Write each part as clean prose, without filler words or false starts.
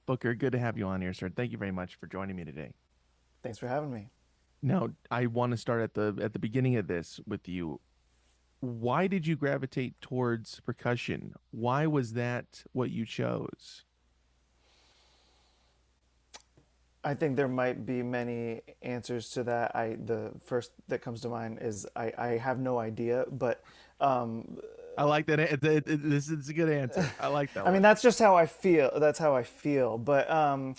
Booker, good to have you on here, sir. Thank you very much for joining me today. Thanks for having me. Now, I want to start at the beginning of this with you. Why did you gravitate towards percussion? Why was that what you chose? I think there might be many answers to that. The first that comes to mind is I have no idea, but um, I like that. This is a good answer. I like that I mean one. that's just how I feel. That's how I feel. But I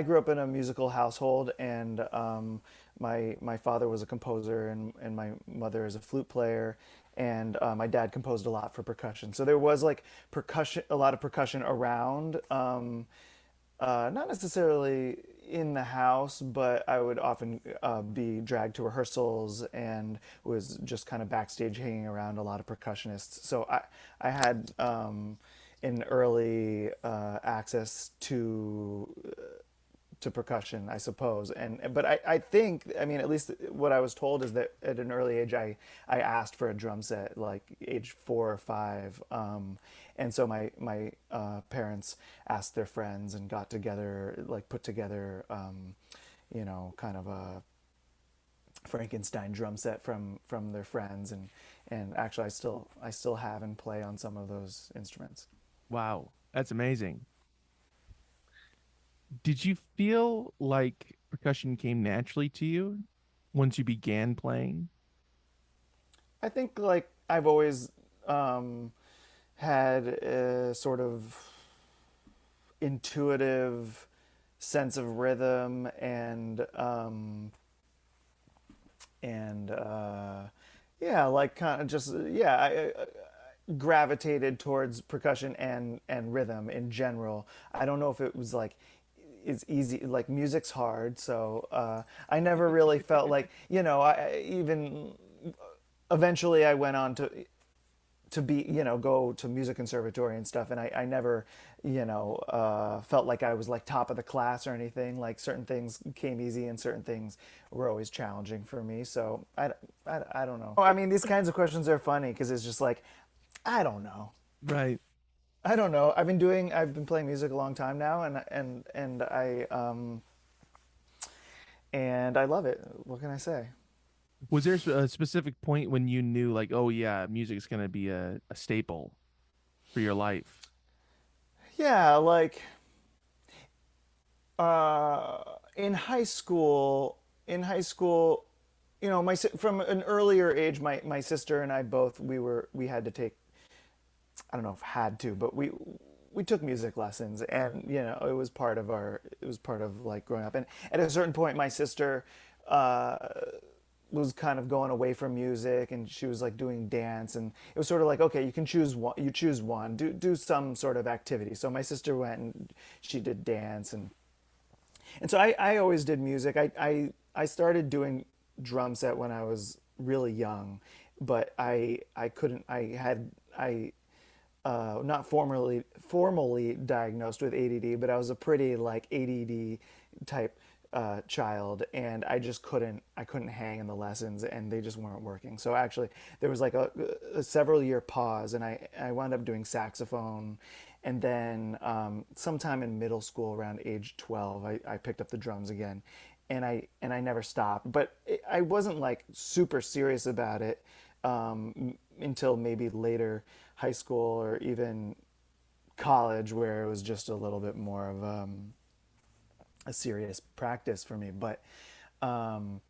grew up in a musical household, and my father was a composer, and my mother is a flute player, and my dad composed a lot for percussion. So there was like percussion, a lot of percussion around. Not necessarily in the house, but I would often be dragged to rehearsals and was just kind of backstage hanging around a lot of percussionists. So I had an early access to percussion, I suppose. But I think, I mean, at least what I was told is that at an early age, I asked for a drum set, like age 4 or 5. And so my parents asked their friends and got together, like put together, kind of a Frankenstein drum set from their friends, and actually I still have and play on some of those instruments. Wow, that's amazing. Did you feel like percussion came naturally to you once you began playing? I think like I've always um, had a sort of intuitive sense of rhythm and yeah, like kind of just yeah, I gravitated towards percussion and rhythm in general. I don't know if it was like it's easy, like music's hard, so I never really felt like, I even eventually I went on to be, go to music conservatory and stuff, and I never, felt like I was like top of the class or anything. Like certain things came easy and certain things were always challenging for me. So I don't know. I mean, these kinds of questions are funny because it's just like, I don't know. Right. I don't know. I've been playing music a long time now, and I love it. What can I say? Was there a specific point when you knew, like, oh yeah, music is going to be a staple for your life? Yeah, like in high school, from an earlier age, my sister and I both we had to take, I don't know if had to, but we took music lessons, and it was part of like growing up. And at a certain point, my sister uh, was kind of going away from music, and she was like doing dance, and it was sort of like, okay, you can choose one, do some sort of activity. So my sister went and she did dance, and so I always did music. I started doing drum set when I was really young, but I couldn't. I not formally diagnosed with ADD, but I was a pretty like ADD type child, and I couldn't hang in the lessons, and they just weren't working. So actually, there was like a several year pause, and I wound up doing saxophone, and then sometime in middle school, around age 12, I picked up the drums again, and I never stopped. But I wasn't like super serious about it until maybe later high school or even college, where it was just a little bit more of a serious practice for me. But um,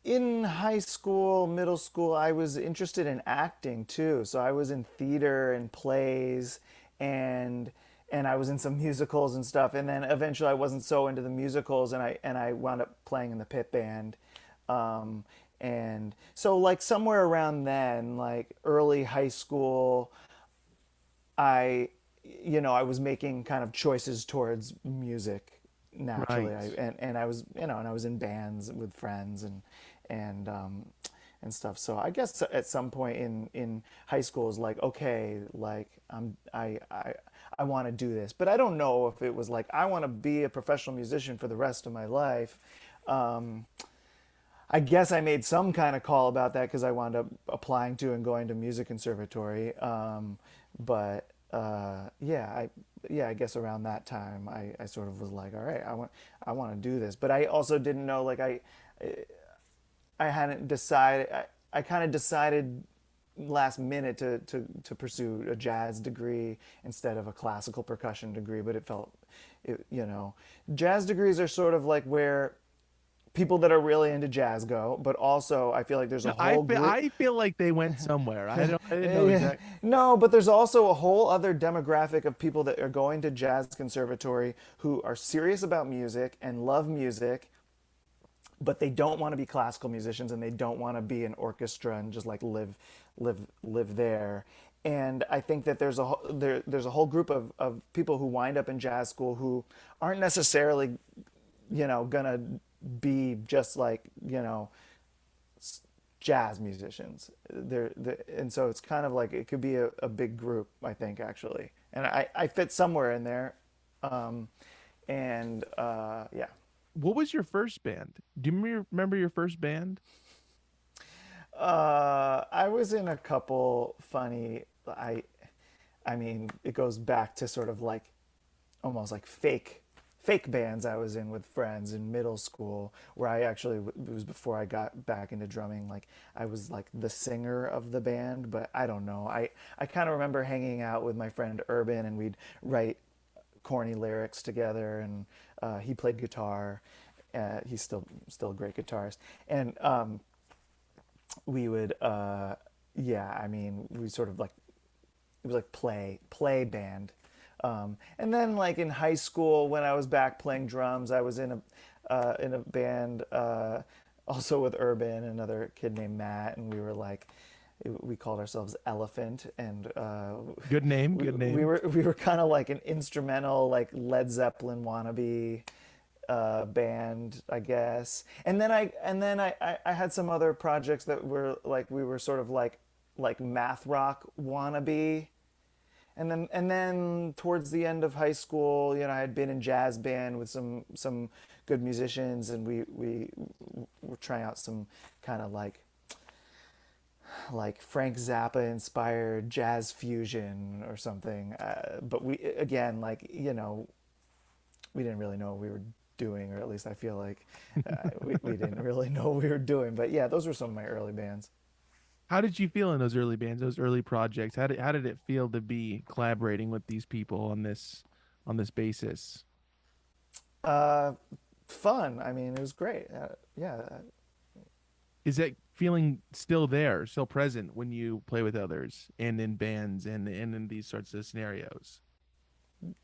in high school, middle school, I was interested in acting too. So I was in theater and plays, and and I was in some musicals and stuff. And then eventually, I wasn't so into the musicals, and I wound up playing in the pit band. Um, and so, like somewhere around then, like early high school, I, I was making kind of choices towards music naturally. Right. And I was, and I was in bands with friends and and stuff. So I guess at some point in high school is like, okay, like I want to do this, but I don't know if it was like I want to be a professional musician for the rest of my life. Um, I guess I made some kind of call about that because I wound up applying to and going to music conservatory. But yeah, I guess around that time, I sort of was like, all right, I want to do this, but I also didn't know, like, I hadn't decided. I kind of decided last minute to pursue a jazz degree instead of a classical percussion degree, but it felt, you know, jazz degrees are sort of like where people that are really into jazz go, but also I feel like there's a No, whole group. I feel like they went somewhere. I didn't know Yeah. exactly. No, but there's also a whole other demographic of people that are going to jazz conservatory who are serious about music and love music, but they don't want to be classical musicians and they don't want to be an orchestra and just like live there. And I think that there's a whole group of people who wind up in jazz school who aren't necessarily, gonna be just like, jazz musicians. And so it's kind of like it could be a big group, I think, actually. And I fit somewhere in there. Um, and yeah. What was your first band? Do you remember your first band? I was in a couple funny. I mean, it goes back to sort of like almost like fake bands I was in with friends in middle school, where I actually it was before I got back into drumming. Like I was like the singer of the band, but I don't know. I kind of remember hanging out with my friend Urban, and we'd write corny lyrics together, and he played guitar. He's still a great guitarist, and we would yeah, I mean, we sort of like it was like play band. And then like in high school when I was back playing drums, I was in a band also with Urban and another kid named Matt, and we were like we called ourselves Elephant, and Good name, good name. we were kind of like an instrumental like Led Zeppelin wannabe band, I guess. And then I had some other projects that were like we were sort of like math rock wannabe. And then towards the end of high school, I had been in jazz band with some good musicians, and we were trying out some kind of like Frank Zappa inspired jazz fusion or something. But we again, like, we didn't really know what we were doing, or at least I feel like we didn't really know what we were doing. But yeah, those were some of my early bands. How did you feel in those early bands, those early projects? How did it feel to be collaborating with these people on this basis? Uh, Fun. I mean, it was great. Yeah. Is that feeling still there, still present when you play with others and in bands and in these sorts of scenarios?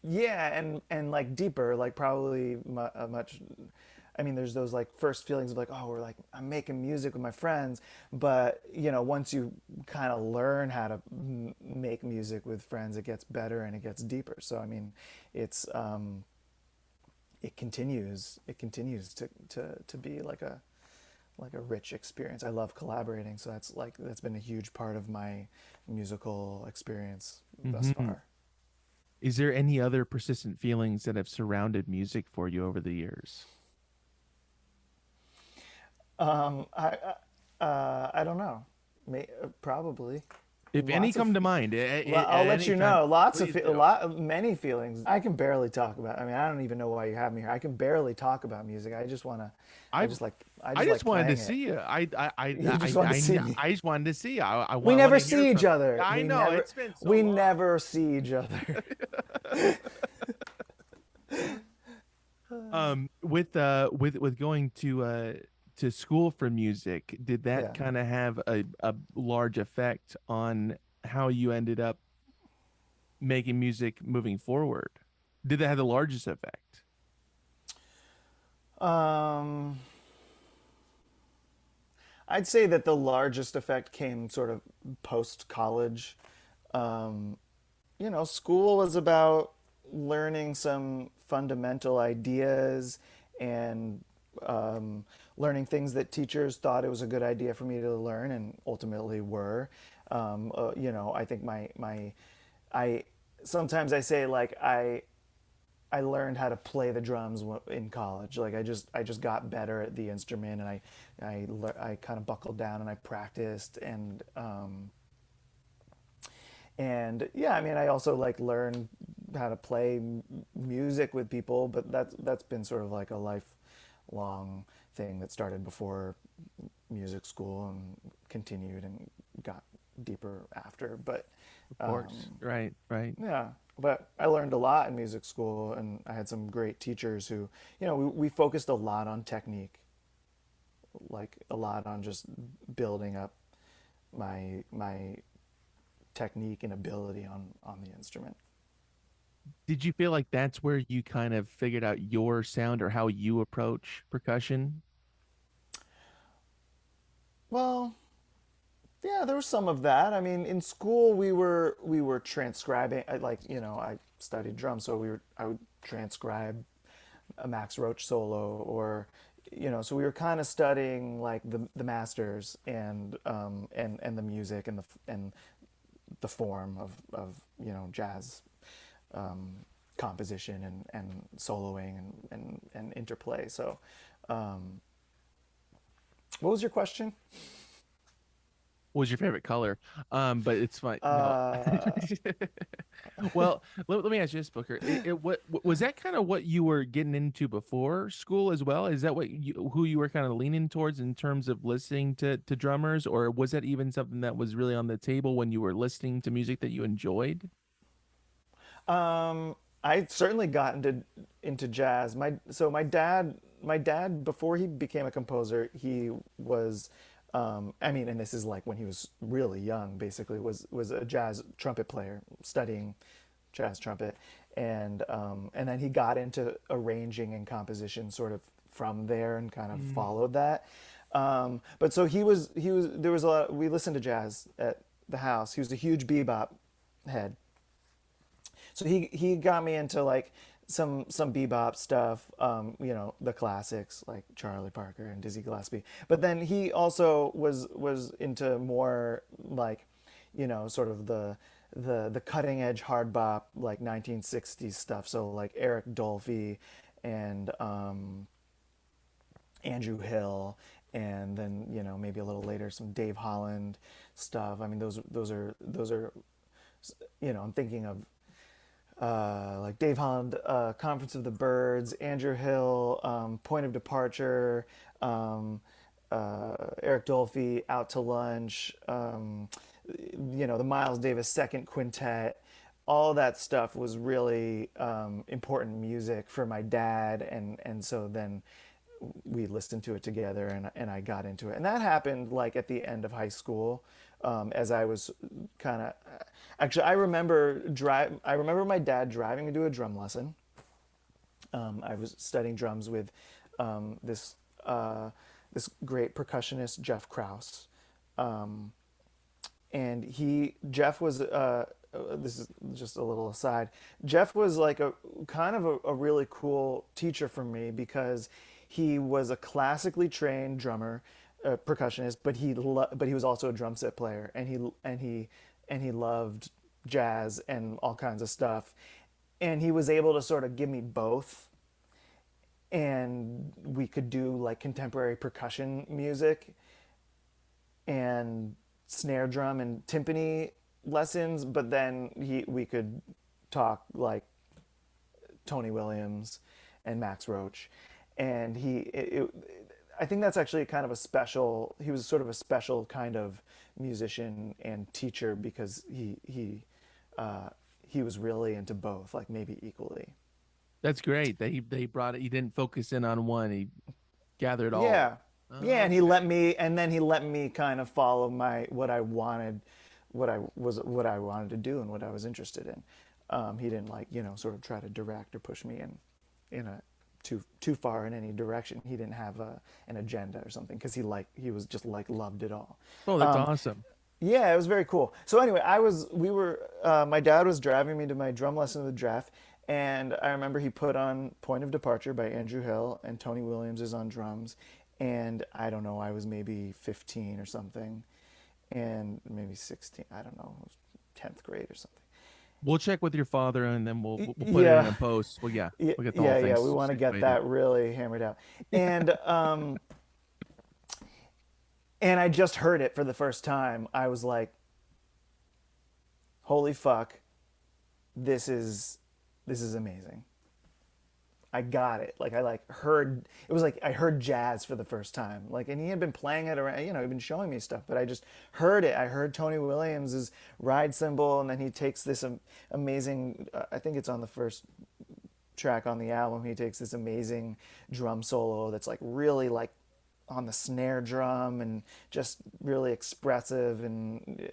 Yeah, and like deeper, like probably much. I mean, there's those like first feelings of like, oh, we're like I'm making music with my friends, but once you kind of learn how to make music with friends, it gets better and it gets deeper. So I mean, it's it continues to be like a rich experience. I love collaborating, so that's been a huge part of my musical experience thus Hmm. far. Is there any other persistent feelings that have surrounded music for you over the years? I don't know. Probably If any lots of. come to mind Well, I'll at let any you time, know. Lots of please do. many feelings. I can barely talk about. I mean, I don't even know why you have me here. I can barely talk about music. I just wanna. I I just like. I I just like just wanted to playing it. see you. You just want to see me. I just wanted to see you. We Want never to hear see each from you. other. I know it's been so We long. never see each other. With going to school for music, did that Yeah. kind of have a large effect on how you ended up making music moving forward? Did that have the largest effect? Um, I'd say that the largest effect came sort of post college. Um, School was about learning some fundamental ideas and learning things that teachers thought it was a good idea for me to learn and ultimately were. I think I sometimes I say like I learned how to play the drums in college. Like I just got better at the instrument, and I kind of buckled down and I practiced, And yeah, I mean, I also like learned how to play music with people, but that's been sort of like a lifelong thing that started before music school and continued and got deeper after. But Of course. Right, right. yeah, but I learned a lot in music school, and I had some great teachers who, we focused a lot on technique, like a lot on just building up my technique and ability on the instrument. Did you feel like that's where you kind of figured out your sound or how you approach percussion? Well, yeah, there was some of that. I mean, in school we were transcribing. I studied drums, so I would transcribe a Max Roach solo, or so we were kind of studying like the masters and the music and the form of jazz composition and soloing and interplay. So, what was your question? What was your favorite color? But it's fine. No. Uh, Well, let me ask you this, Booker. What was that kind of what you were getting into before school as well? Is that who you were kind of leaning towards in terms of listening to drummers, or was that even something that was really on the table when you were listening to music that you enjoyed? I certainly got into jazz. My dad before he became a composer, he was, I mean, and this is like when he was really young, basically was a jazz trumpet player studying jazz trumpet, and then he got into arranging and composition sort of from there and kind of Mm. followed that. But so he was there was a lot. We listened to jazz at the house. He was a huge bebop head, so he got me into like some bebop stuff, the classics like Charlie Parker and Dizzy Gillespie. But then he also was into more like, sort of the cutting edge hard bop like 1960s stuff. So like Eric Dolphy and Andrew Hill, and then maybe a little later some Dave Holland stuff. I mean those are I'm thinking of like Dave Holland, Conference of the Birds, Andrew Hill, Point of Departure, Eric Dolphy, Out to Lunch, the Miles Davis Second Quintet. All that stuff was really important music for my dad, and so then we listened to it together, and I got into it. And that happened like at the end of high school, as I was kind of actually I remember my dad driving me to a drum lesson. I was studying drums with this this great percussionist Jeff Krause, and Jeff was this is just a little aside. Jeff was like a kind of a really cool teacher for me because he was a classically trained drummer, percussionist, but he was also a drum set player, and he loved jazz and all kinds of stuff, and he was able to sort of give me both, and we could do like contemporary percussion music and snare drum and timpani lessons, but then we could talk like Tony Williams and Max Roach, and I think that's actually kind of a special. He was sort of a special kind of musician and teacher because he was really into both, like maybe equally. That's great. They brought it. He didn't focus in on one. He gathered all. Yeah, yeah, and Okay. he let me kind of follow my what I wanted, what I wanted to do and what I was interested in. He didn't like sort of try to direct or push me in a too far in any direction. He didn't have an agenda or something because he was just like loved it all. Oh, that's awesome. Yeah, it was very cool. So anyway, my dad was driving me to my drum lesson with Jeff, and I remember he put on Point of Departure by Andrew Hill, and Tony Williams is on drums, and I don't know, I was maybe 15 or something, and maybe 16, I don't know, it was 10th grade or something. We'll check with your father and then we'll put it in Yeah, a post. Well, yeah, yeah, we'll get the whole yeah, thing yeah. We want to get situated. that really hammered out, Yeah. and I just heard it for the first time. I was like, holy fuck, this is amazing. I got it. Like I like heard it was like I heard jazz for the first time. Like and he had been playing it around, you know, he'd been showing me stuff, but I just heard it. I heard Tony Williams's ride cymbal, and then he takes this amazing. I think it's on the first track on the album. He takes this amazing drum solo that's like really like on the snare drum and just really expressive and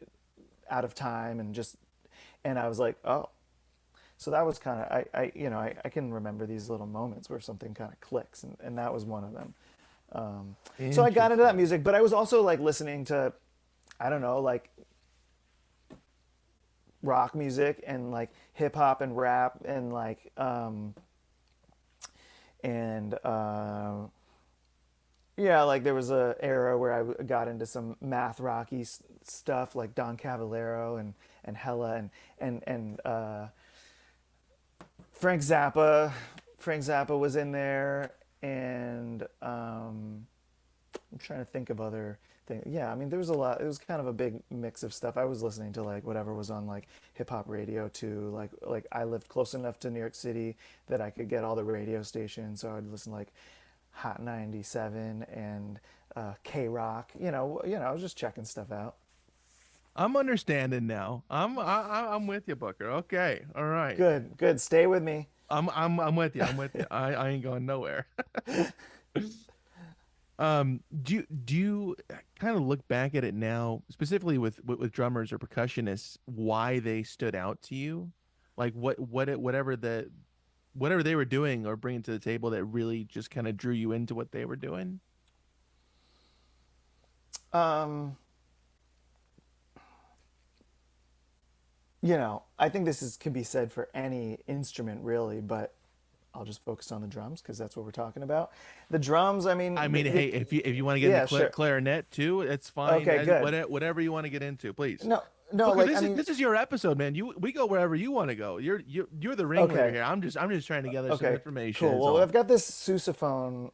out of time and just and I was like, oh, so that was kind of I can remember these little moments where something kind of clicks, and that was one of them. So I got into that Interesting. music, but I was also like listening to, I don't know, like rock music and like hip hop and rap and like and yeah, like there was a era where I got into some math rocky stuff like Don Cavallero and Hella and Frank Zappa. Frank Zappa was in there, and I'm trying to think of other things. Yeah, I mean, there was a lot. It was kind of a big mix of stuff. I was listening to like whatever was on like hip hop radio too. Like I lived close enough to New York City that I could get all the radio stations, so I'd listen to like Hot 97 and K Rock. I was just checking stuff out. I'm understanding now. I'm with you, Booker. Okay, all right. Good, good. Stay with me. I'm with you. I'm with you. I ain't going nowhere. Do you kind of look back at it now, specifically with drummers or percussionists, why they stood out to you? Like whatever they were doing or bringing to the table that really just kind of drew you into what they were doing? Um, I think this is can be said for any instrument really, but I'll just focus on the drums because that's what we're talking about. The drums, I I mean, mean, hey, if you want to get into yeah, sure. clarinet too, it's fine. Okay, good. Whatever you want to get into, please. No, no, Booker, like I this is mean, this is your episode, man. We go wherever you want to go. You're the ringleader okay, here. I'm just trying to gather some okay, information. cool. Is Well, all. I've got this sousaphone.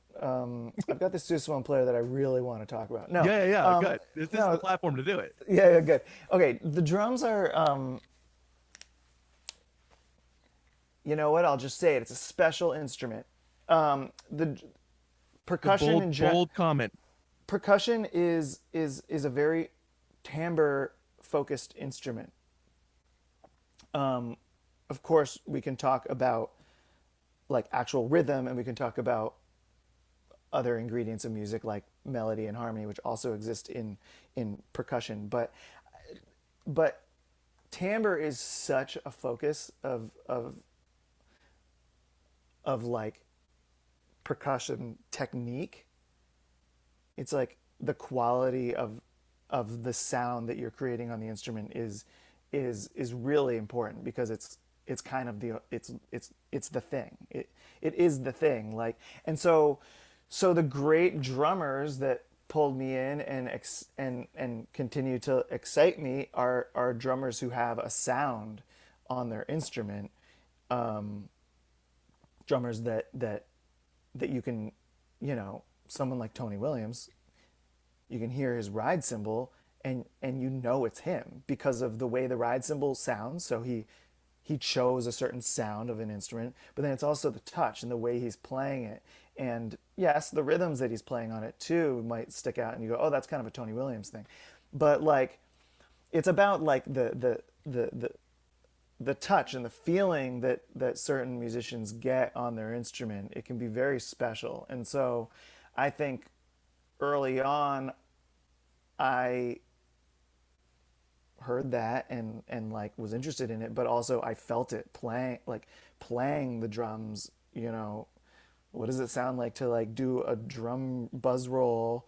I've got this sousaphone player that I really want to talk about. No, Yeah. Good. This is the no, platform to do it. yeah, yeah, good. Okay, the drums are. You know what? I'll just say it. It's a special instrument. The The percussion bold in bold comment. percussion is a very timbre focused instrument. Of course, we can talk about like actual rhythm, and we can talk about other ingredients of music like melody and harmony, which also exist in percussion. But timbre is such a focus of like percussion technique. It's like the quality of the sound that you're creating on the instrument is really important because it's kind of it's the thing. It is the thing. Like and so the great drummers that pulled me in and continue to excite me are drummers who have a sound on their instrument. Drummers that you can, someone like Tony Williams, you can hear his ride cymbal and you know it's him because of the way the ride cymbal sounds. So he chose a certain sound of an instrument, but then it's also the touch and the way he's playing it. And yes, the rhythms that he's playing on it too might stick out and you go, oh, that's kind of a Tony Williams thing. But like it's about like the touch and the feeling that certain musicians get on their instrument. It can be very special. And so I think early on I heard that and like was interested in it, but also I felt it playing the drums, what does it sound like to like do a drum buzz roll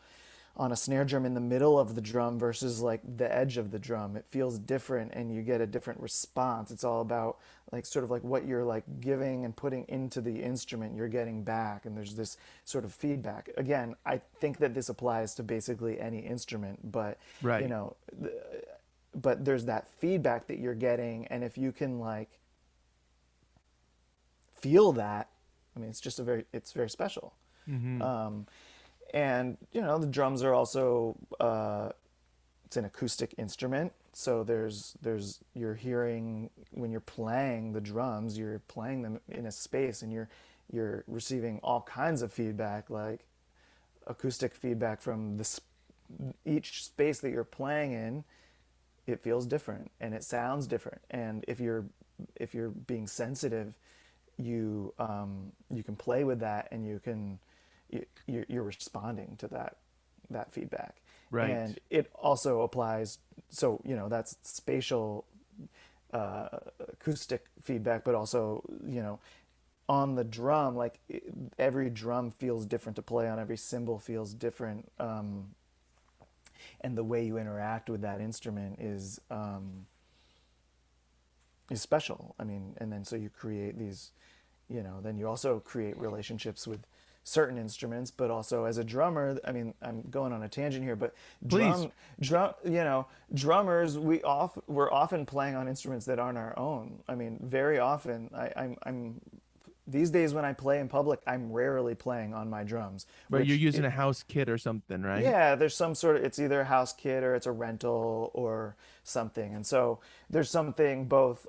on a snare drum in the middle of the drum versus like the edge of the drum? It feels different and you get a different response. It's all about like sort of like what you're like giving and putting into the instrument you're getting back, and there's this sort of feedback. Again, I think that this applies to basically any instrument, but you Right. know but there's that feedback that you're getting, and if you can like feel that, I mean, it's very special. Mm-hmm. um, and the drums are also it's an acoustic instrument, So there's you're hearing when you're playing the drums, you're playing them in a space, and you're receiving all kinds of feedback, like acoustic feedback from each space that you're playing in. It feels different and it sounds different. And if you're being sensitive, you can play with that, and you're responding to that feedback. Right. And it also applies. So that's spatial uh, acoustic feedback, but also on the drum, like every drum feels different to play on. Every cymbal feels different, and the way you interact with that instrument is special. I mean, and then so you create these, then you also create relationships with certain instruments, but also as a drummer, I mean, I'm going on a tangent here, but Please. drummers, we're often playing on instruments that aren't our own. I mean, very often, I'm these days when I play in public, I'm rarely playing on my drums, Right. You're which using a house kit or something, right? yeah, there's some sort of, it's either a house kit or it's a rental or something. And so there's something both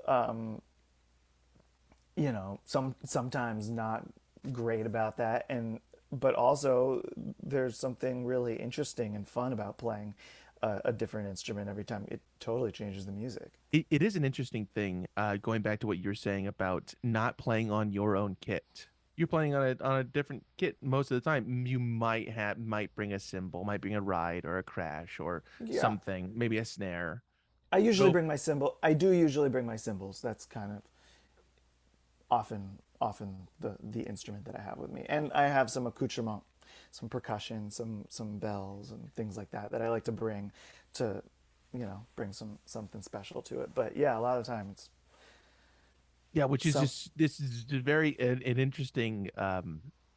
sometimes not great about that, and but also there's something really interesting and fun about playing a different instrument every time. It totally changes the music. It is an interesting thing, going back to what you're saying about not playing on your own kit. You're playing on a different kit most of the time. You might bring a cymbal, might bring a ride or a crash or Yeah, something, maybe a snare. I So bring my cymbal. I do usually bring my cymbals. That's kind of often the instrument that I have with me, and I have some accoutrement, some percussion, some bells and things like that I like to bring to bring something special to it. But yeah, a lot of the time it's yeah, which is some just this is just very an interesting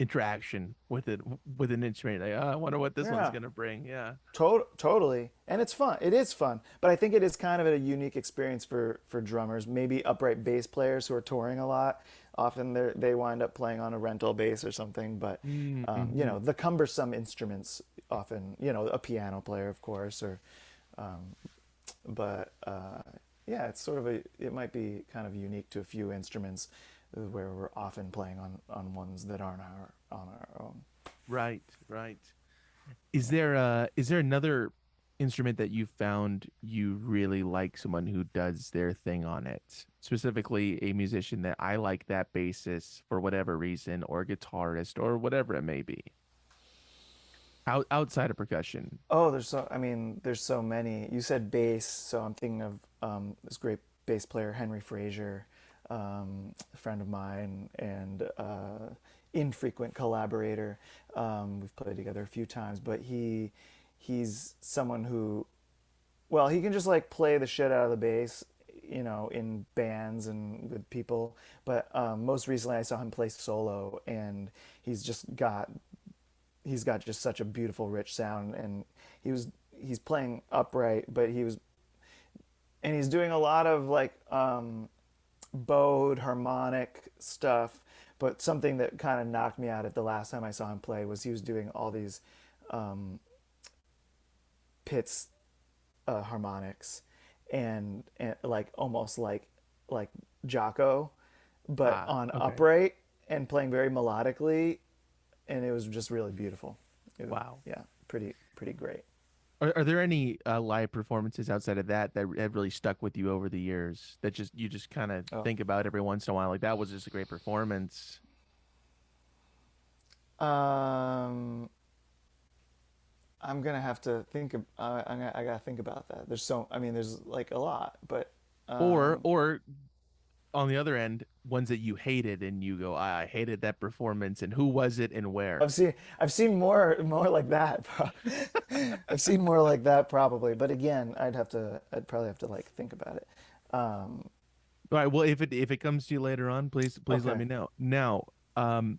interaction with it with an instrument. Like, oh, I wonder what this one's yeah. gonna bring. Yeah. Totally, and it's fun. It is fun, but I think it is kind of a unique experience for drummers. Maybe upright bass players who are touring a lot. Often they wind up playing on a rental bass or something. But Mm-hmm. the cumbersome instruments, often a piano player, of course, or um, but yeah, it's sort of it might be kind of unique to a few instruments where we're often playing on ones that aren't on our own. Right, right. Yeah. Is there another instrument that you found you really like someone who does their thing on it? Specifically a musician that I like that bassist for whatever reason, or guitarist or whatever it may be. Outside of percussion. Oh, I mean, there's so many. You said bass, so I'm thinking of this great bass player, Henry Frazier, a friend of mine, and infrequent collaborator. We've played together a few times, but he's someone who, well, he can just like play the shit out of the bass, in bands and with people. But most recently, I saw him play solo, and he's just got he's got just such a beautiful, rich sound. And he's playing upright, but he's doing a lot of like bowed harmonic stuff. But something that kind of knocked me out at the last time I saw him play was he was doing all these um, Pitts harmonics, and like almost like Jocko, but Ah, on okay. upright and playing very melodically, and it was just really beautiful. Wow. Yeah, pretty great. Are there any live performances outside of that that have really stuck with you over the years that just you just kind of Oh, think about every once in a while? Like that was just a great performance. um, I'm gonna have to think. I gotta think about that. I mean, there's like a lot, but Or um, or on the other end, ones that you hated and you go, I hated that performance and who was it and where? I've seen more like that. I've seen more like that probably, but again, I'd probably have to like think about it. Um, All right, well if it comes to you later on, please let okay. me know. Now, um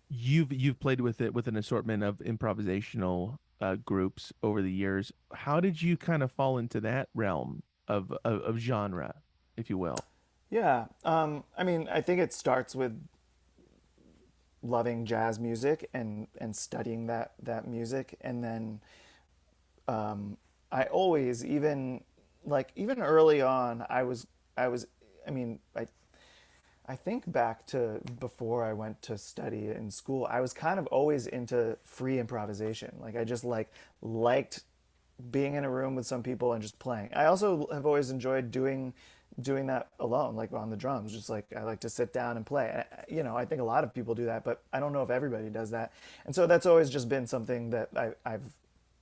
you've played with it with an assortment of improvisational groups over the years. How did you kind of fall into that realm of genre, if you will? Yeah. I mean, I think it starts with loving jazz music and studying that music, and then I always, even like even early on, I was, I mean, I think back to before I went to study in school, I was kind of always into free improvisation. Like I just liked being in a room with some people and just playing. I also have always enjoyed doing that alone, like on the drums. Just like I like to sit down and play. You know, I think a lot of people do that, but I don't know if everybody does that. And so that's always just been something that I've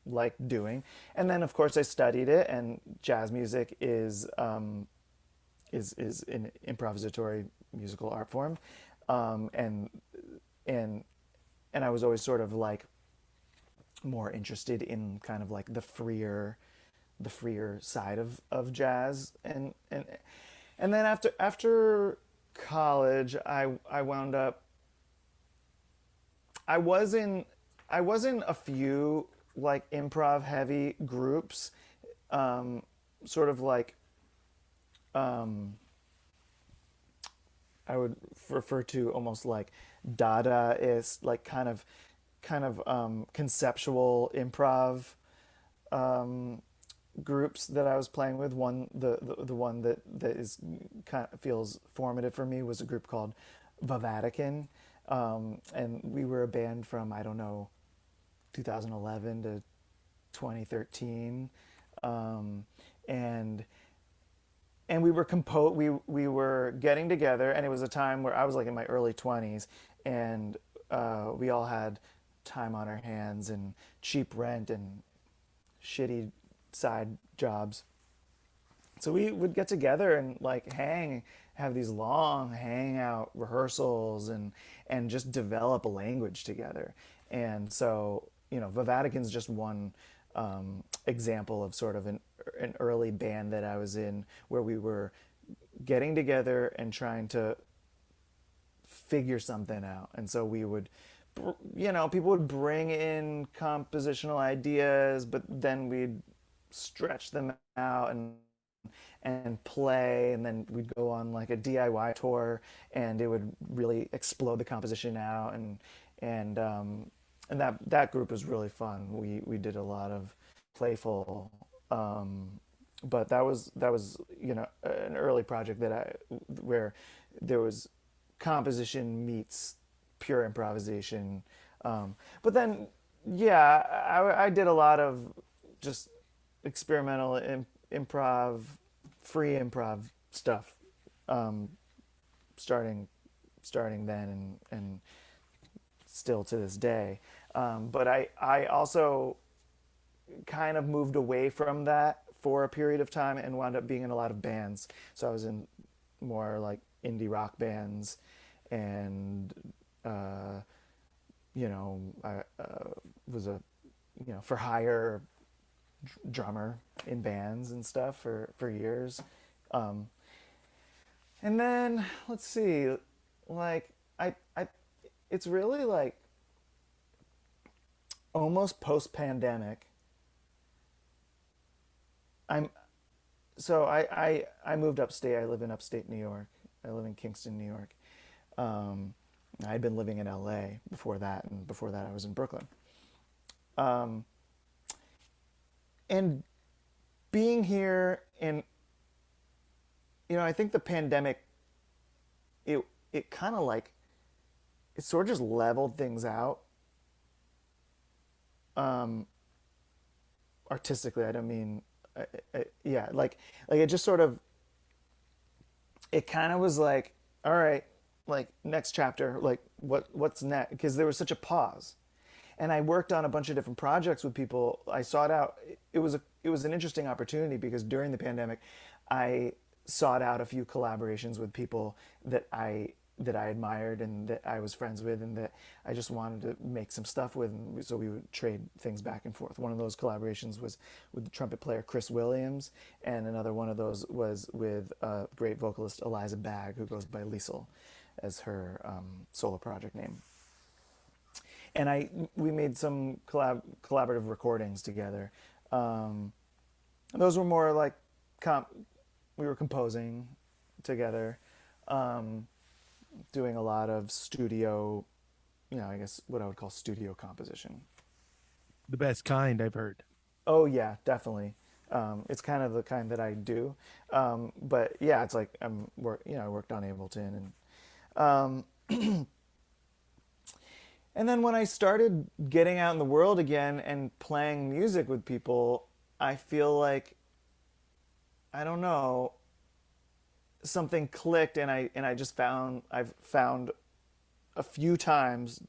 liked doing. And then of course I studied it, and jazz music is an improvisatory musical art form, um, and and and I was always sort of like more interested in kind of like the freer side of jazz, and then after college I wound up I was in I was in a few like improv heavy groups, um, sort of like um, I would refer to almost like Dadaist, like kind of conceptual improv um, groups that I was playing with. The one that is kind of feels formative for me was a group called Vatican, and we were a band from I don't know 2011 to 2013, um, and we were we were getting together, and it was a time where I was like in my early 20s, and we all had time on our hands and cheap rent and shitty side jobs. So we would get together and like have these long hangout rehearsals, and just develop a language together. And so, you know, the Vatican's just one example of sort of an early band that I was in, where we were getting together and trying to figure something out. And so we would, you know, people would bring in compositional ideas, but then we'd stretch them out and play, and then we'd go on like a DIY tour, and it would really explode the composition out, and that group was really fun. We did a lot of playful, but that was you know an early project that I where there was composition meets pure improvisation. But then, yeah, I did a lot of just experimental improv, free improv stuff, um, starting then, and still to this day. But I also kind of moved away from that for a period of time and wound up being in a lot of bands. So I was in more like indie rock bands, and uh, you know I was a for hire drummer in bands and stuff for years. Um, and then let's see, like I it's really like almost post pandemic. I'm so I moved upstate. I live in upstate New York. I live in Kingston, New York. Um, I'd been living in LA before that, and before that I was in Brooklyn. Um, and being here, and I think the pandemic, it it kind of like it sort of just leveled things out, um, artistically. I don't mean, yeah, like it just sort of it kind of was like, all right, like next chapter, like what's next? Because there was such a pause, and I worked on a bunch of different projects with people. I sought out. It was an interesting opportunity because during the pandemic, I sought out a few collaborations with people that I admired and that I was friends with and that I just wanted to make some stuff with. And so we would trade things back and forth. One of those collaborations was with the trumpet player Chris Williams, and another one of those was with great vocalist Eliza Bagg, who goes by Liesel as her solo project name. And we made some collaborative recordings together. Um, those were more like we were composing together, um, doing a lot of studio, I guess what I would call studio composition. The best kind, I've heard. Oh yeah, definitely. It's kind of the kind that I do. But yeah, it's like I worked on Ableton, and then when I started getting out in the world again and playing music with people, I feel like, I don't know, something clicked, and I just I've found a few times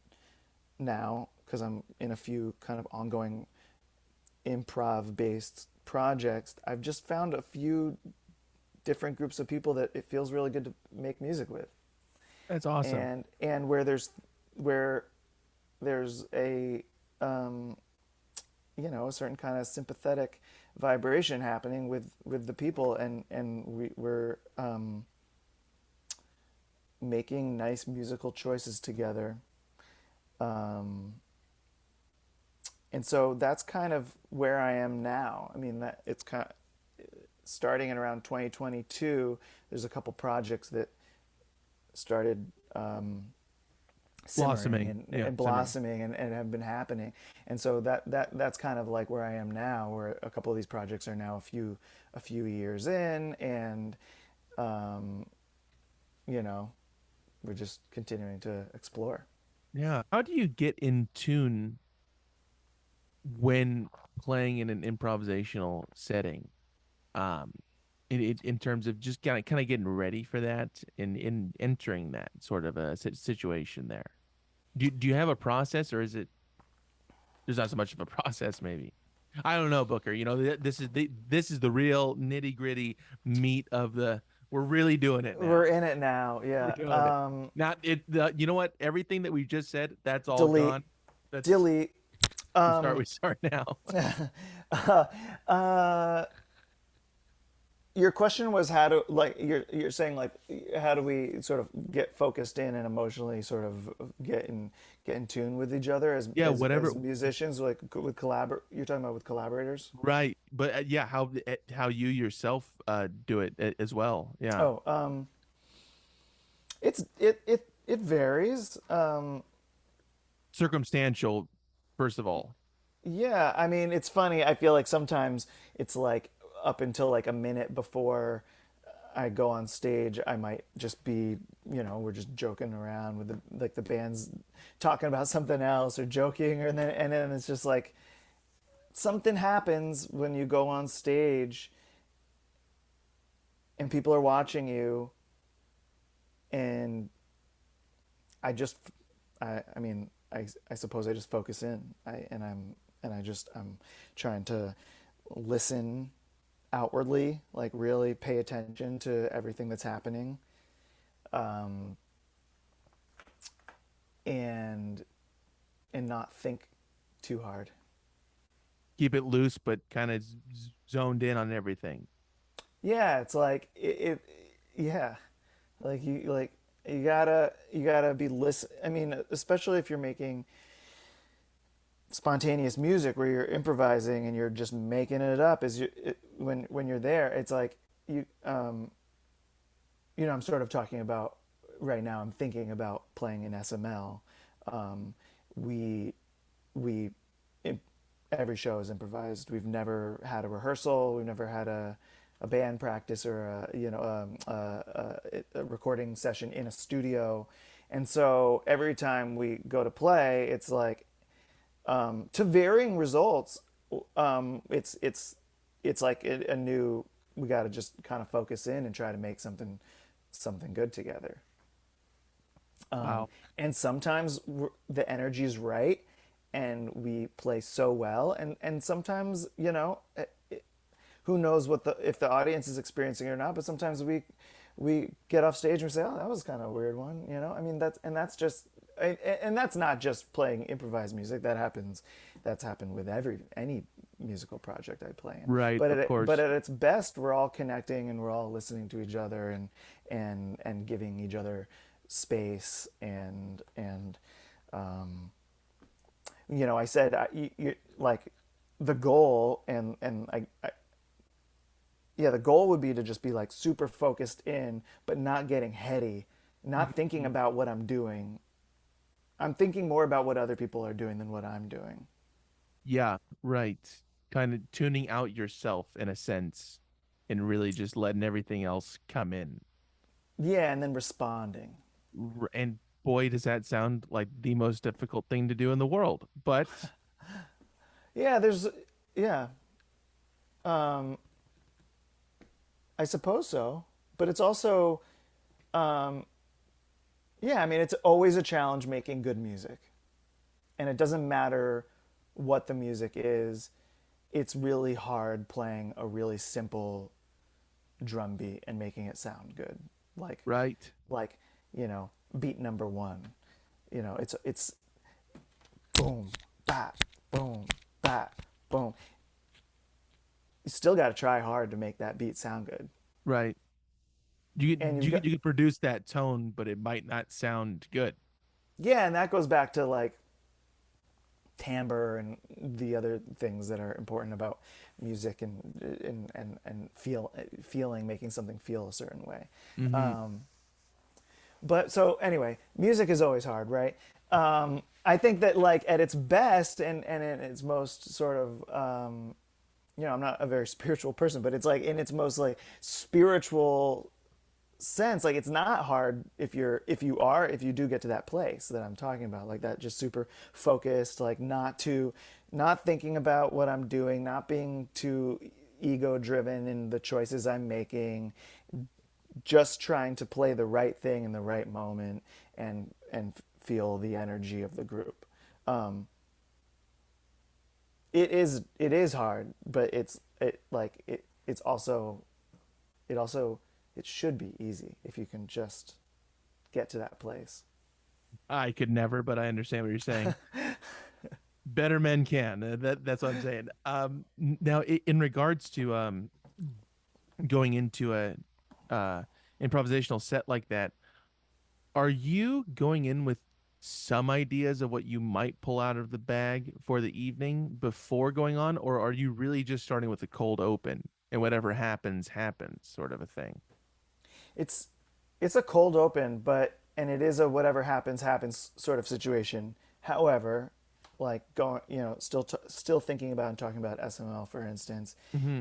now, because I'm in a few kind of ongoing improv based projects. I've just found a few different groups of people that it feels really good to make music with, That's awesome. and where there's a a certain kind of sympathetic vibration happening with the people, and we're making nice musical choices together. Um, and so that's kind of where I am now. I mean, that it's kind of starting in around 2022. There's a couple projects that started simmering Blossoming. and, Yeah, and simmering. blossoming, and have been happening. And so that's kind of like where I am now, where a couple of these projects are now a few years in, and um, you know we're just continuing to explore. Yeah. How do you get in tune when playing in an improvisational setting? Um, in terms of just kind of getting ready for that and in entering that sort of a situation there. Do you have a process, or is it there's not so much of a process maybe? I don't know, Booker. You know, this is the real nitty gritty meat of the. We're really doing it We're now. in it now, We're yeah. doing it. Not it. You know what? Everything that we just said, that's all Delete, gone. That's delete. we start. Um, We start now. uh, your question was how to, like, you're saying, like, how do we sort of get focused in and emotionally sort of get in tune with each other as Yeah, as whatever. as musicians, like with you're talking about with collaborators. Right, but yeah, how you yourself do it as well. Yeah, Oh, it varies. circumstantial. First of all, Yeah, I mean, it's funny. I feel like sometimes it's like up until like a minute before I go on stage, I might just be, we're just joking around with the band's talking about something else or joking, and then it's just like something happens when you go on stage and people are watching you, and I just, I mean, I suppose I just focus in. I'm trying to listen outwardly, like really pay attention to everything that's happening, um, and not think too hard. keep it loose, but kind of zoned in on everything. Yeah, it's like yeah, like you gotta be listen. I mean, especially if you're making spontaneous music where you're improvising and you're just making it up when you're there. It's like you I'm sort of talking about right now. I'm thinking about playing in SML. Um, we we every show is improvised. We've never had a rehearsal. We've never had a band practice or a recording session in a studio. And so every time we go to play, it's like, to varying results. It's like a new. We got to just kind of focus in and try to make something good together. Um, Wow. and sometimes the energy is right, and we play so well, and sometimes, who knows what the if the audience is experiencing it or not. But sometimes we get off stage and we say, oh, that was kind of a weird one. I mean, that's just, and that's not just playing improvised music. That's happened with any musical project I play in. Right, But of but course. at its best, we're all connecting and we're all listening to each other, and giving each other space, and um, I said, like, the goal, and yeah, the goal would be to just be like super focused in, but not getting heady, not thinking Mhm. about what I'm doing. I'm thinking more about what other people are doing than what I'm doing. Yeah, right. kind of tuning out yourself in a sense and really just letting everything else come in. Yeah, and then responding. And boy, does that sound like the most difficult thing to do in the world. But Yeah, yeah, um, I suppose so. But it's also, um, yeah, I mean, it's always a challenge making good music. And it doesn't matter what the music is, it's really hard playing a really simple drum beat and making it sound good. Like, right, like, beat number one. It's boom, bat, boom, bat, boom. You still got to try hard to make that beat sound good. right. And you've You got, could produce that tone, but it might not sound good. yeah, and that goes back to like timbre and the other things that are important about music and feeling, making something feel a certain way. Hmm. But so anyway, music is always hard, right? I think that like at its best and in its most sort of I'm not a very spiritual person, but it's like in its most like spiritual sense, like it's not hard if you do get to that place that I'm talking about, like that just super focused, like not thinking about what I'm doing, not being too ego driven in the choices I'm making, just trying to play the right thing in the right moment and feel the energy of the group. Um, it is hard, but it's also it also it should be easy if you can just get to that place. I could never, but I understand what you're saying. Better men can. That's what I'm saying. Now, in regards to going into a uh, improvisational set like that, are you going in with some ideas of what you might pull out of the bag for the evening before going on, or are you really just starting with a cold open and whatever happens, happens sort of a thing? It's it's a cold open, but and it is a whatever happens happens sort of situation. However, like going, still thinking about and talking about SML for instance, Hmm.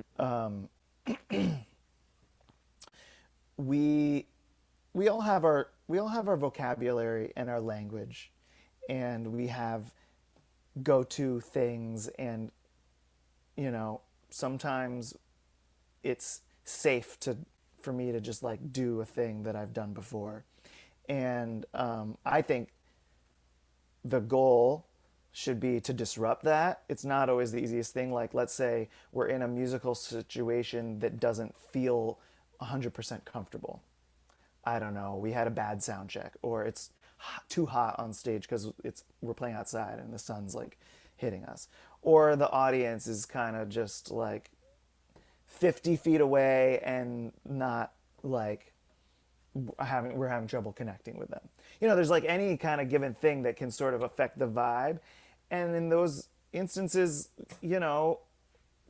we we all have our vocabulary and our language, and we have go-to things, and sometimes it's safe to for me to just like do a thing that I've done before. And I think the goal should be to disrupt that. It's not always the easiest thing. Like, let's say we're in a musical situation that doesn't feel 100% comfortable. I don't know, we had a bad sound check, or it's too hot on stage because we're playing outside and the sun's like hitting us, or the audience is kind of just like 50 feet away and not like we're having trouble connecting with them. There's like any kind of given thing that can sort of affect the vibe, and in those instances,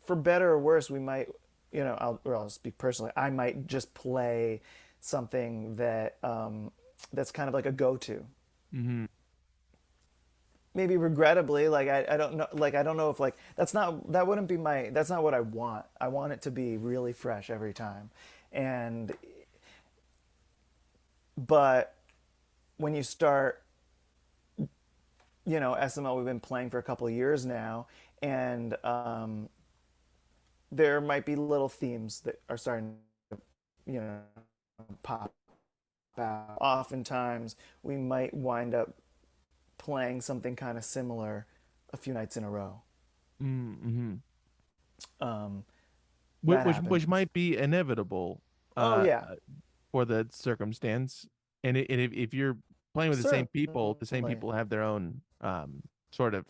for better or worse, we might, I'll speak personally. I might just play something that's kind of like a go-to. Hmm. Maybe regrettably, like I don't know, like I don't know if like that wouldn't be that's not what I want. I want it to be really fresh every time, and but when you start, SML, we've been playing for a couple of years now, and there might be little themes that are starting to, pop out. Oftentimes, we might wind up playing something kind of similar a few nights in a row. Mm-hmm. Um, that Which happens. might be inevitable Oh uh, yeah, for the circumstance. And if you're playing with the same certainly. people have their own sort of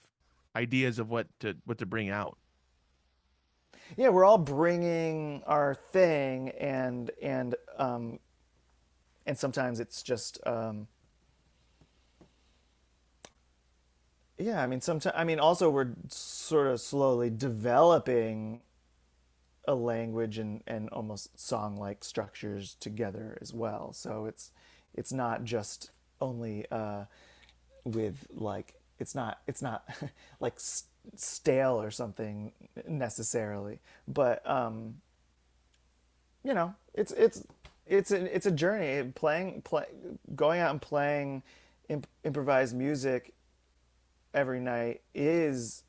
ideas of what to bring out. Yeah, we're all bringing our thing, and sometimes it's just yeah. I mean, sometimes I mean also we're sort of slowly developing a language and almost song-like structures together as well. So it's not just only with like it's not like stale or something necessarily, but it's a journey. Going out and playing improvised music every night is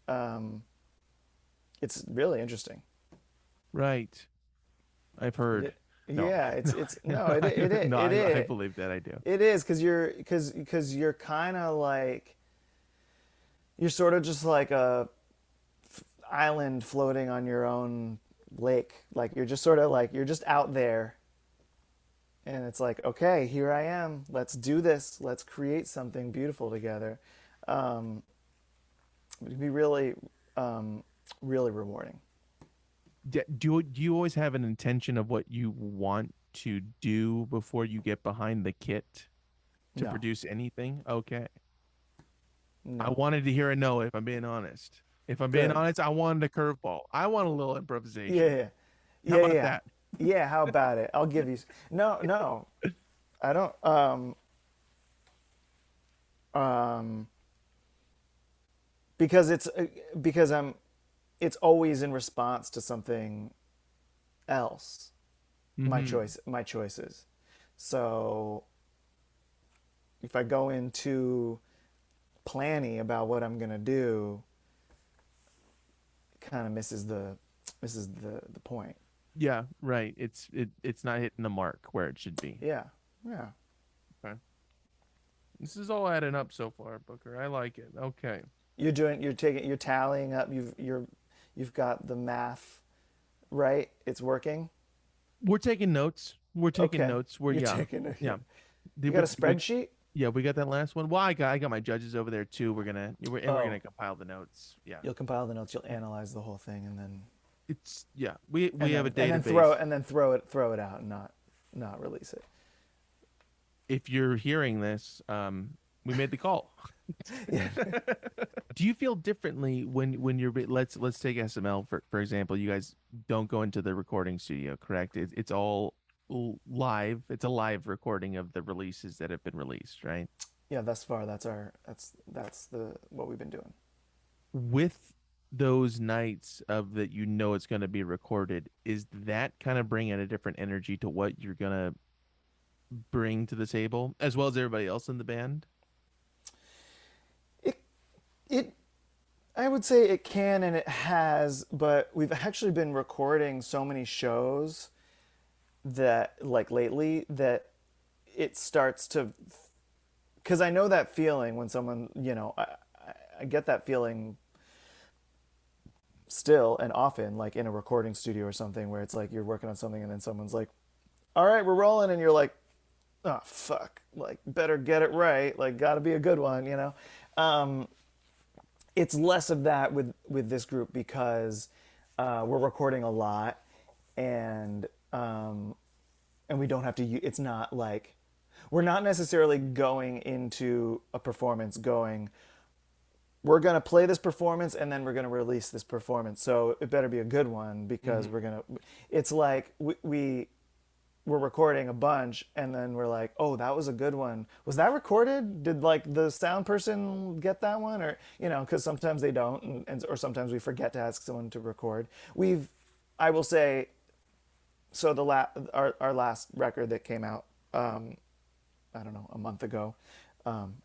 it's really interesting. Right. I've heard. Yeah, No, yeah, no, it's no, no, no, it I is believe that I do. it is because you're kind of like you're sort of just like a island floating on your own lake. Like you're just sort of like you're just out there, and it's like, okay, here I am. Let's do this. Let's create something beautiful together. Um, it can be really, really rewarding. Do you always have an intention of what you want to do before you get behind the kit to No, produce anything? Okay. I no, wanted to hear a no if I'm being honest. If I'm being good. honest, I wanted a curveball. I want a little Yeah, improvisation. yeah, How yeah, about yeah, that? yeah. How about it? I'll give you. No, no, I don't. Um, because because I'm. It's always in response to something else. Hmm. My choices. So if I go into planning about what I'm gonna do, it kind of misses the point. Yeah, right. It's not hitting the mark where it should be. Yeah, yeah. Okay. This is all adding up so far, Booker. I like it. Okay. You're tallying up. You've got the math right. It's working. We're taking notes. We're taking Okay, notes. We're you're yeah. taking it. Yeah. You Did got a we spreadsheet? yeah, we got that last one. Well, I got my judges over there too. We're Oh, gonna compile the notes. Yeah. you'll compile the notes. You'll analyze the whole thing, and then It's yeah. We have a throw it out and not release it. if you're hearing this, we made the call. Yeah. Do you feel differently when you're let's take SML for example? You guys don't go into the recording studio, correct? It's all live. It's a live recording of the releases that have been released, right? Yeah, thus far that's the what we've been doing. With those nights of that you know it's going to be recorded, is that kind of bringing a different energy to what you're going to bring to the table as well as everybody else in the band? It it I would say it can and it has, but we've actually been recording so many shows that like lately that it starts to because I know that feeling when someone I get that feeling still and often like in a recording studio or something where it's like you're working on something and then someone's like, all right, we're rolling, and you're like, oh fuck, like better get it right, like gotta be a good one. um, it's less of that with this group because we're recording a lot, and and we don't have to it's not like we're not necessarily going into a performance going, we're going to play this performance and then we're going to release this performance, so it better be a good one because Hmm. we're going to it's like we're recording a bunch and then we're like, oh, that was a good one. Was that recorded? Did like the sound person get that one? Or, because sometimes they don't, or sometimes we forget to ask someone to record. I will say, so our last record that came out, I don't know, a month ago.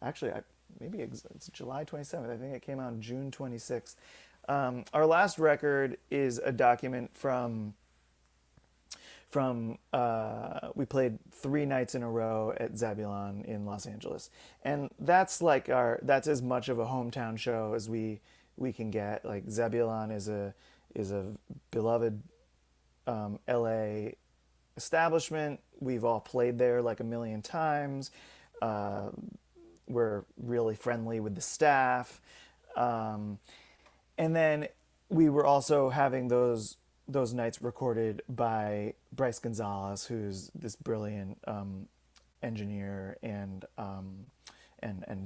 Actually, maybe it's July 27th. I think it came out on June 26th. Our last record is a document from we played 3 nights in a row at Zebulon in Los Angeles, and that's as much of a hometown show as we can get. Like Zebulon is a beloved LA establishment. We've all played there like a million times. Uh, we're really friendly with the staff. Um, and then we were also having those nights recorded by Bryce Gonzalez, who's this brilliant engineer and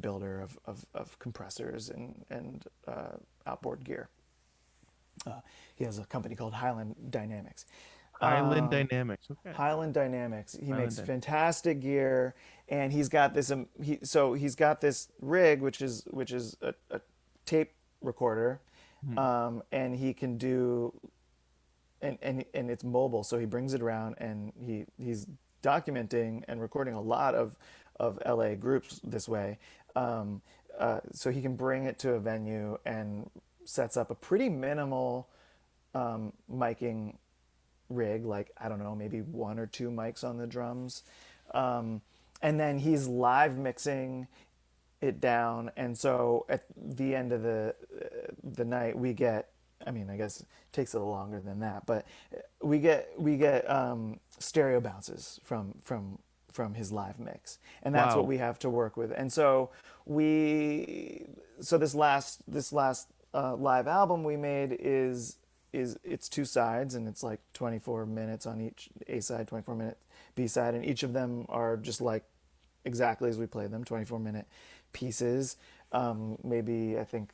builder of compressors and outboard gear. He has a company called Highland Dynamics. Highland Dynamics. Okay. Highland Dynamics. He Highland makes Dynamics. fantastic gear, and he's got this. He's got this rig, which is a tape recorder, Hmm. and he can do and it's mobile, so he brings it around and he's documenting and recording a lot of LA groups this way. Um, so he can bring it to a venue and sets up a pretty minimal miking rig, like I don't know, maybe one or two mics on the drums, um, and then he's live mixing it down. And so at the end of the night, we get. I mean, I guess it takes a little longer than that, but we get stereo bounces from his live mix, and that's what Wow. we have to work with. And so we so this last live album we made is it's two sides, and it's like 24 minutes on each A side, 24-minute B side, and each of them are just like exactly as we played them, 24-minute pieces. Maybe I think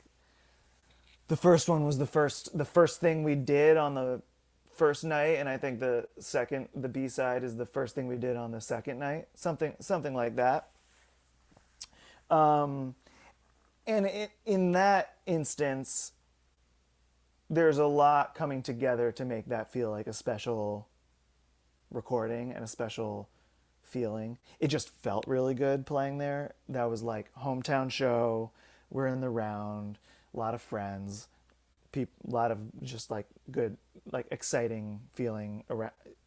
the first one was the first thing we did on the first night, and I think the B side is the first thing we did on the second night, something like that. Um, and in that instance, there's a lot coming together to make that feel like a special recording and a special feeling. It just felt really good playing there. That was like hometown show. We're in the round, a lot of friends, a lot of just like good, like exciting feeling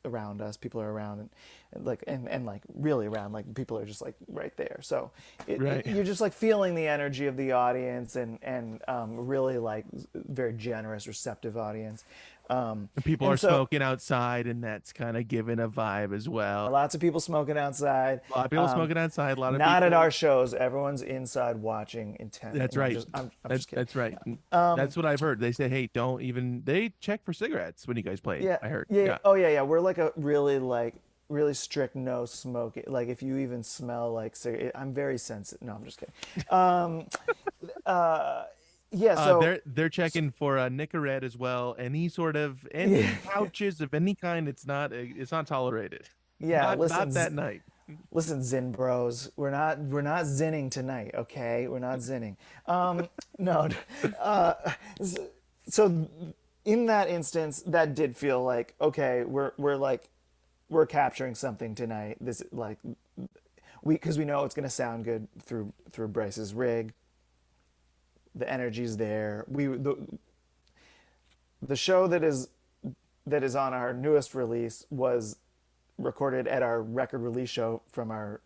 around us. People are around and like really around. Like people are just like right there. So Right. you're just like feeling the energy of the audience and really like very generous, receptive audience. And people are And so smoking outside, and that's kind of giving a vibe as well. lots of people smoking outside. A lot of people smoking outside. A lot of Not at people. our shows. Everyone's inside watching intently. That's No, right. I'm That, just kidding. that's right. That's what I've heard. They say, hey, don't even. They check for cigarettes when you guys played. Yeah, I heard. yeah, Yeah. oh yeah, yeah. We're like a really strict no smoking. Like if you even smell like cigarette, I'm very sensitive. No, I'm just kidding. Um, uh, yeah. They're checking for a Nicorette as well. Yeah, Any pouches of any kind. It's not tolerated. yeah. Not that night. Listen, Zin Bros. We're not zinning tonight. Okay, we're not zinning. No. Uh, so in that instance, that did feel like okay. We're capturing something tonight. This like because we know it's gonna sound good through Bryce's rig. The energy's there. The show that is on our newest release was recorded at our record release show from our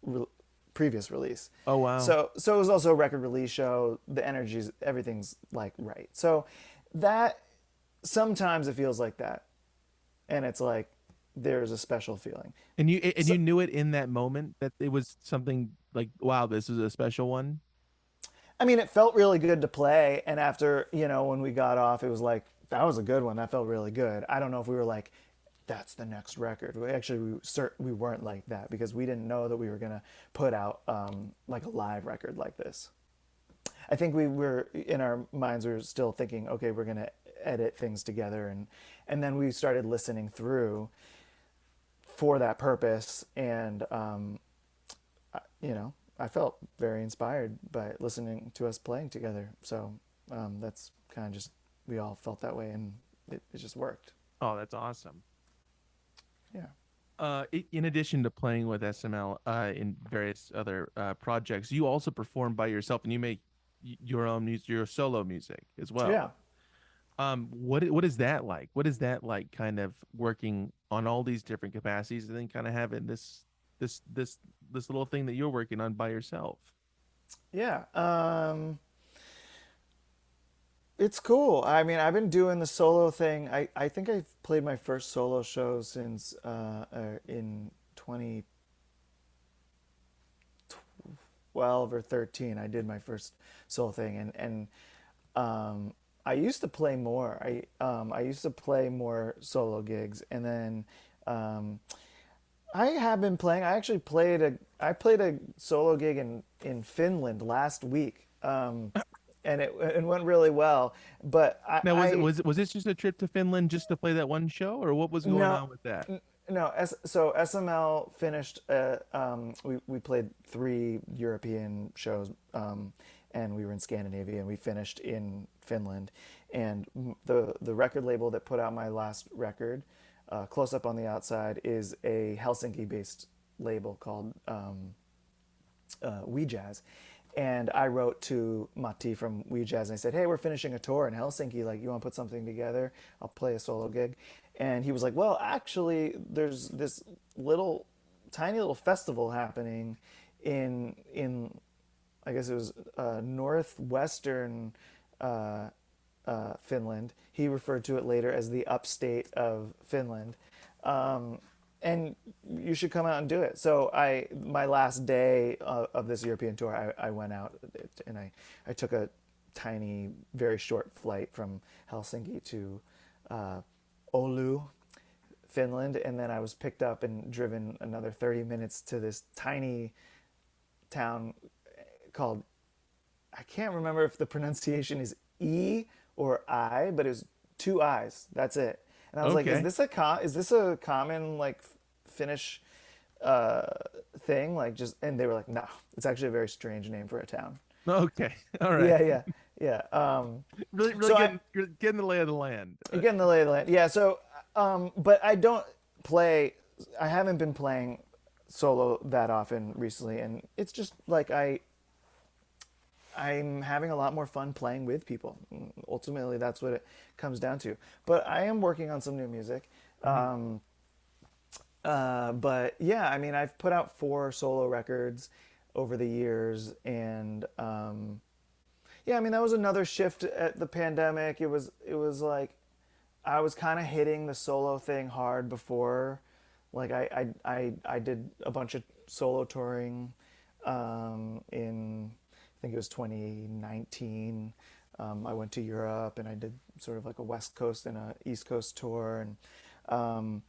re- previous release. Oh wow. So it was also a record release show. The energy's everything's like right. So that sometimes it feels like that, and it's like there's a special feeling. And So you knew it in that moment that it was something like, wow, this is a special one. I mean, it felt really good to play, and after when we got off, it was like that was a good one. That felt really good. I don't know if we were like, that's the next record. We weren't like that because we didn't know that we were gonna put out like a live record like this. I think we were in our minds. We were still thinking, okay, we're gonna edit things together, and then we started listening through for that purpose, and I felt very inspired by listening to us playing together. So that's kind of just we all felt that way, and it just worked. Oh, that's awesome. Yeah. In addition to playing with SML in various other projects, you also perform by yourself, and you make your own music, your solo music as Yeah. well. What is that like? What is that like? Kind of working on all these different capacities, and then kind of having this this this little thing that you're working on by yourself. Yeah. It's cool. I mean, I've been doing the solo thing. I think I've played my first solo show since in 2012 or 13. I did my first solo thing, and I used to play more. I used to play more solo gigs, and then um, I have been playing. I played a solo gig in Finland last week, and it went really well. But Now, was this just a trip to Finland just to play that one show, or what was going no, on with that? no. So SML finished. We played three European shows, and we were in Scandinavia, and we finished in Finland. And the record label that put out my last record, Close Up on the Outside, is a Helsinki-based label called We Jazz. And I wrote to Matti from We Jazz and I said, "Hey, we're finishing a tour in Helsinki. Like, you want to put something together? I'll play a solo gig." And he was like, "Well, actually, there's this little, tiny little festival happening in I guess it was northwestern Finland. He referred to it later as the upstate of Finland. And you should come out and do it." So my last day of this European tour, I went out and I took a tiny, very short flight from Helsinki to Oulu, Finland, and then I was picked up and driven another 30 minutes to this tiny town called, I can't remember if the pronunciation is E or I, but it was two I's. That's it. And I was like, Okay. is this a common like Finnish uh, thing? Like just, and they were like, no, it's actually a very strange name for a town. Okay. All right. Yeah, yeah, yeah. Really, really So I, you're getting the lay of the land. again, the lay of the land. Yeah. So, but I don't play. I haven't been playing solo that often recently, and it's just like I'm having a lot more fun playing with people. Ultimately, that's what it comes down to. But I am working on some new music. Mhm. But yeah, I mean, I've put out four solo records over the years, and yeah, I mean, that was another shift at the pandemic. It was like I was kind of hitting the solo thing hard before. Like I did a bunch of solo touring in, I think it was 2019. I went to Europe and I did sort of like a West Coast and a East Coast tour, and um,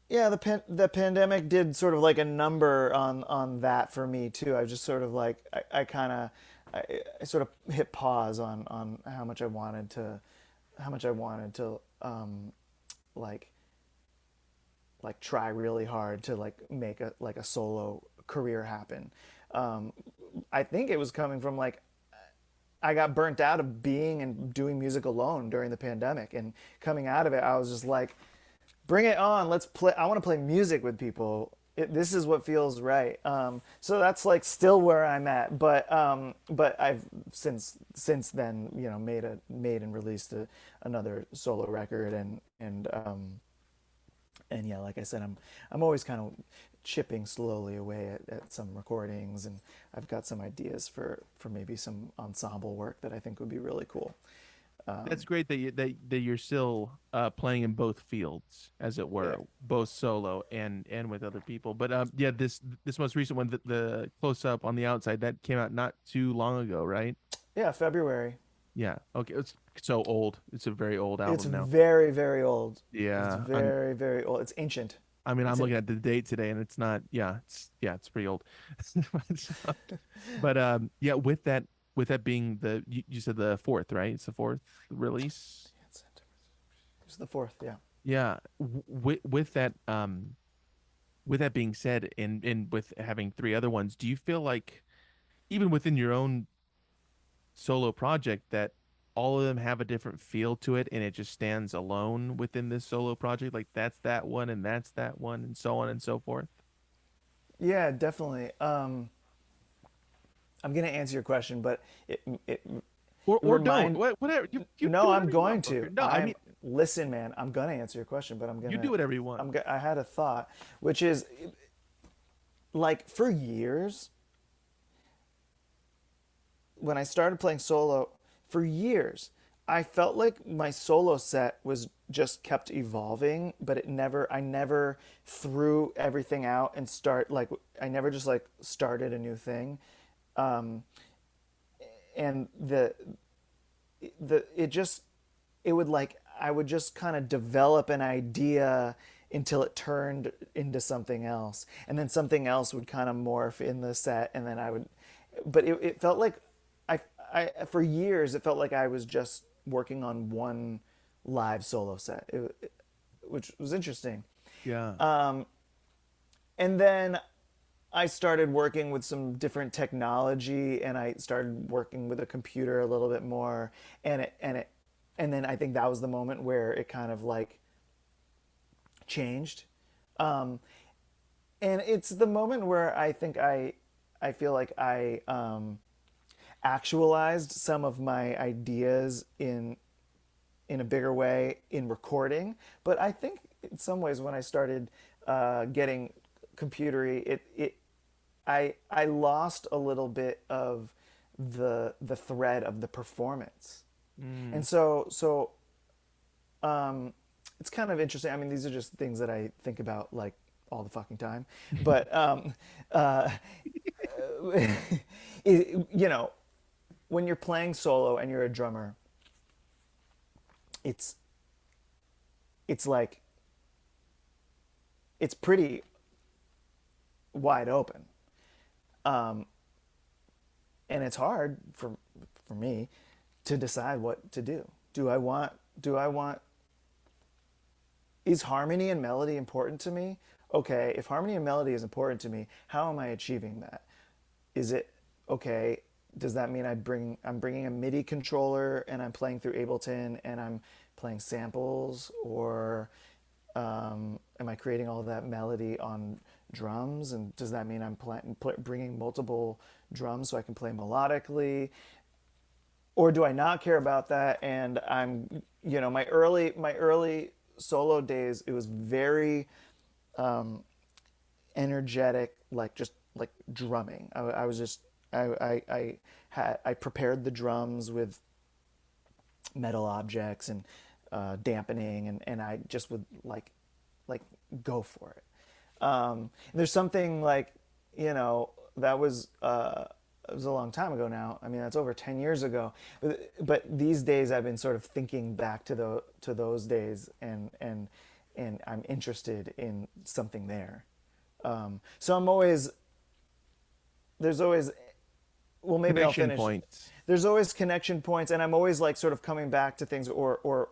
yeah, the pandemic did sort of like a number on that for me too. I just sort of like I kind of I sort of hit pause on how much I wanted to like try really hard to like make a solo career happen. Um, I think it was coming from like I got burnt out of being and doing music alone during the pandemic, and coming out of it, I was just like, bring it on, let's play. I want to play music with people. This is what feels right. So that's like still where I'm at, but I've since then, made and released another solo record, and yeah, like I said, I'm always kind of chipping slowly away at some recordings, and I've got some ideas for maybe some ensemble work that I think would be really cool. That's great that that you're still playing in both fields, as it Yeah, were, both solo and with other people. But yeah, this most recent one, the close up on the outside, that came out not too long ago, right? yeah, February. Yeah. Okay. It's so old. It's a very old It's album now. very, very old. It's Yeah. very, very old. It's ancient. I mean, I'm It's an looking at the date today, and it's not. Yeah, it's pretty old. But yeah, with that being you said the fourth, right? It's the fourth release. it's the fourth. Yeah. Yeah. With that being said, and with having three other ones, do you feel like even within your own solo project that all of them have a different feel to it and it just stands alone within this solo project? Like that's that one and that's that one and so on and so forth. Yeah, definitely. I'm gonna answer your question, but it Or don't. remind. Whatever. You do No, I'm whatever you going want, to. Booker. No, I I'm mean Listen, man. I'm gonna answer your question, but you do whatever you want. I had a thought, which is like for years when I started playing solo, for years, I felt like my solo set was just kept evolving, but I never threw everything out and I never just like started a new thing. Um, and it just, it would like, I would just kind of develop an idea until it turned into something else. And then something else would kind of morph in the set. And then but it felt like for years, it felt like I was just working on one live solo set, which was interesting. Yeah. And then I started working with some different technology, and I started working with a computer a little bit more, and then I think that was the moment where it kind of like changed. Um, and it's the moment where I think I feel like I actualized some of my ideas in a bigger way in recording. But I think in some ways when I started getting computery, I lost a little bit of the thread of the performance, Mm. and so it's kind of interesting. I mean, these are just things that I think about like all the fucking time, but uh, you know, when you're playing solo and you're a drummer, it's it's like it's pretty wide open, and it's hard for me to decide what to do. Do I want is harmony and melody important to me? Okay, if harmony and melody is important to me, how am I achieving that? Is it okay? Does that mean I'm bringing a MIDI controller and I'm playing through Ableton and I'm playing samples, or am I creating all of that melody on drums? And does that mean I'm bringing multiple drums so I can play melodically? Or do I not care about that? And I'm, my early solo days, it was very energetic, like just like drumming. I was just I prepared the drums with metal objects and dampening, and I just would like go for it. There's something like, that was it was a long time ago now. I mean, that's over 10 years ago. But these days I've been sort of thinking back to those days, and I'm interested in something there. So I'm always there's always well, maybe I'll Connection finish. points. There's always connection points, and I'm always like sort of coming back to things, or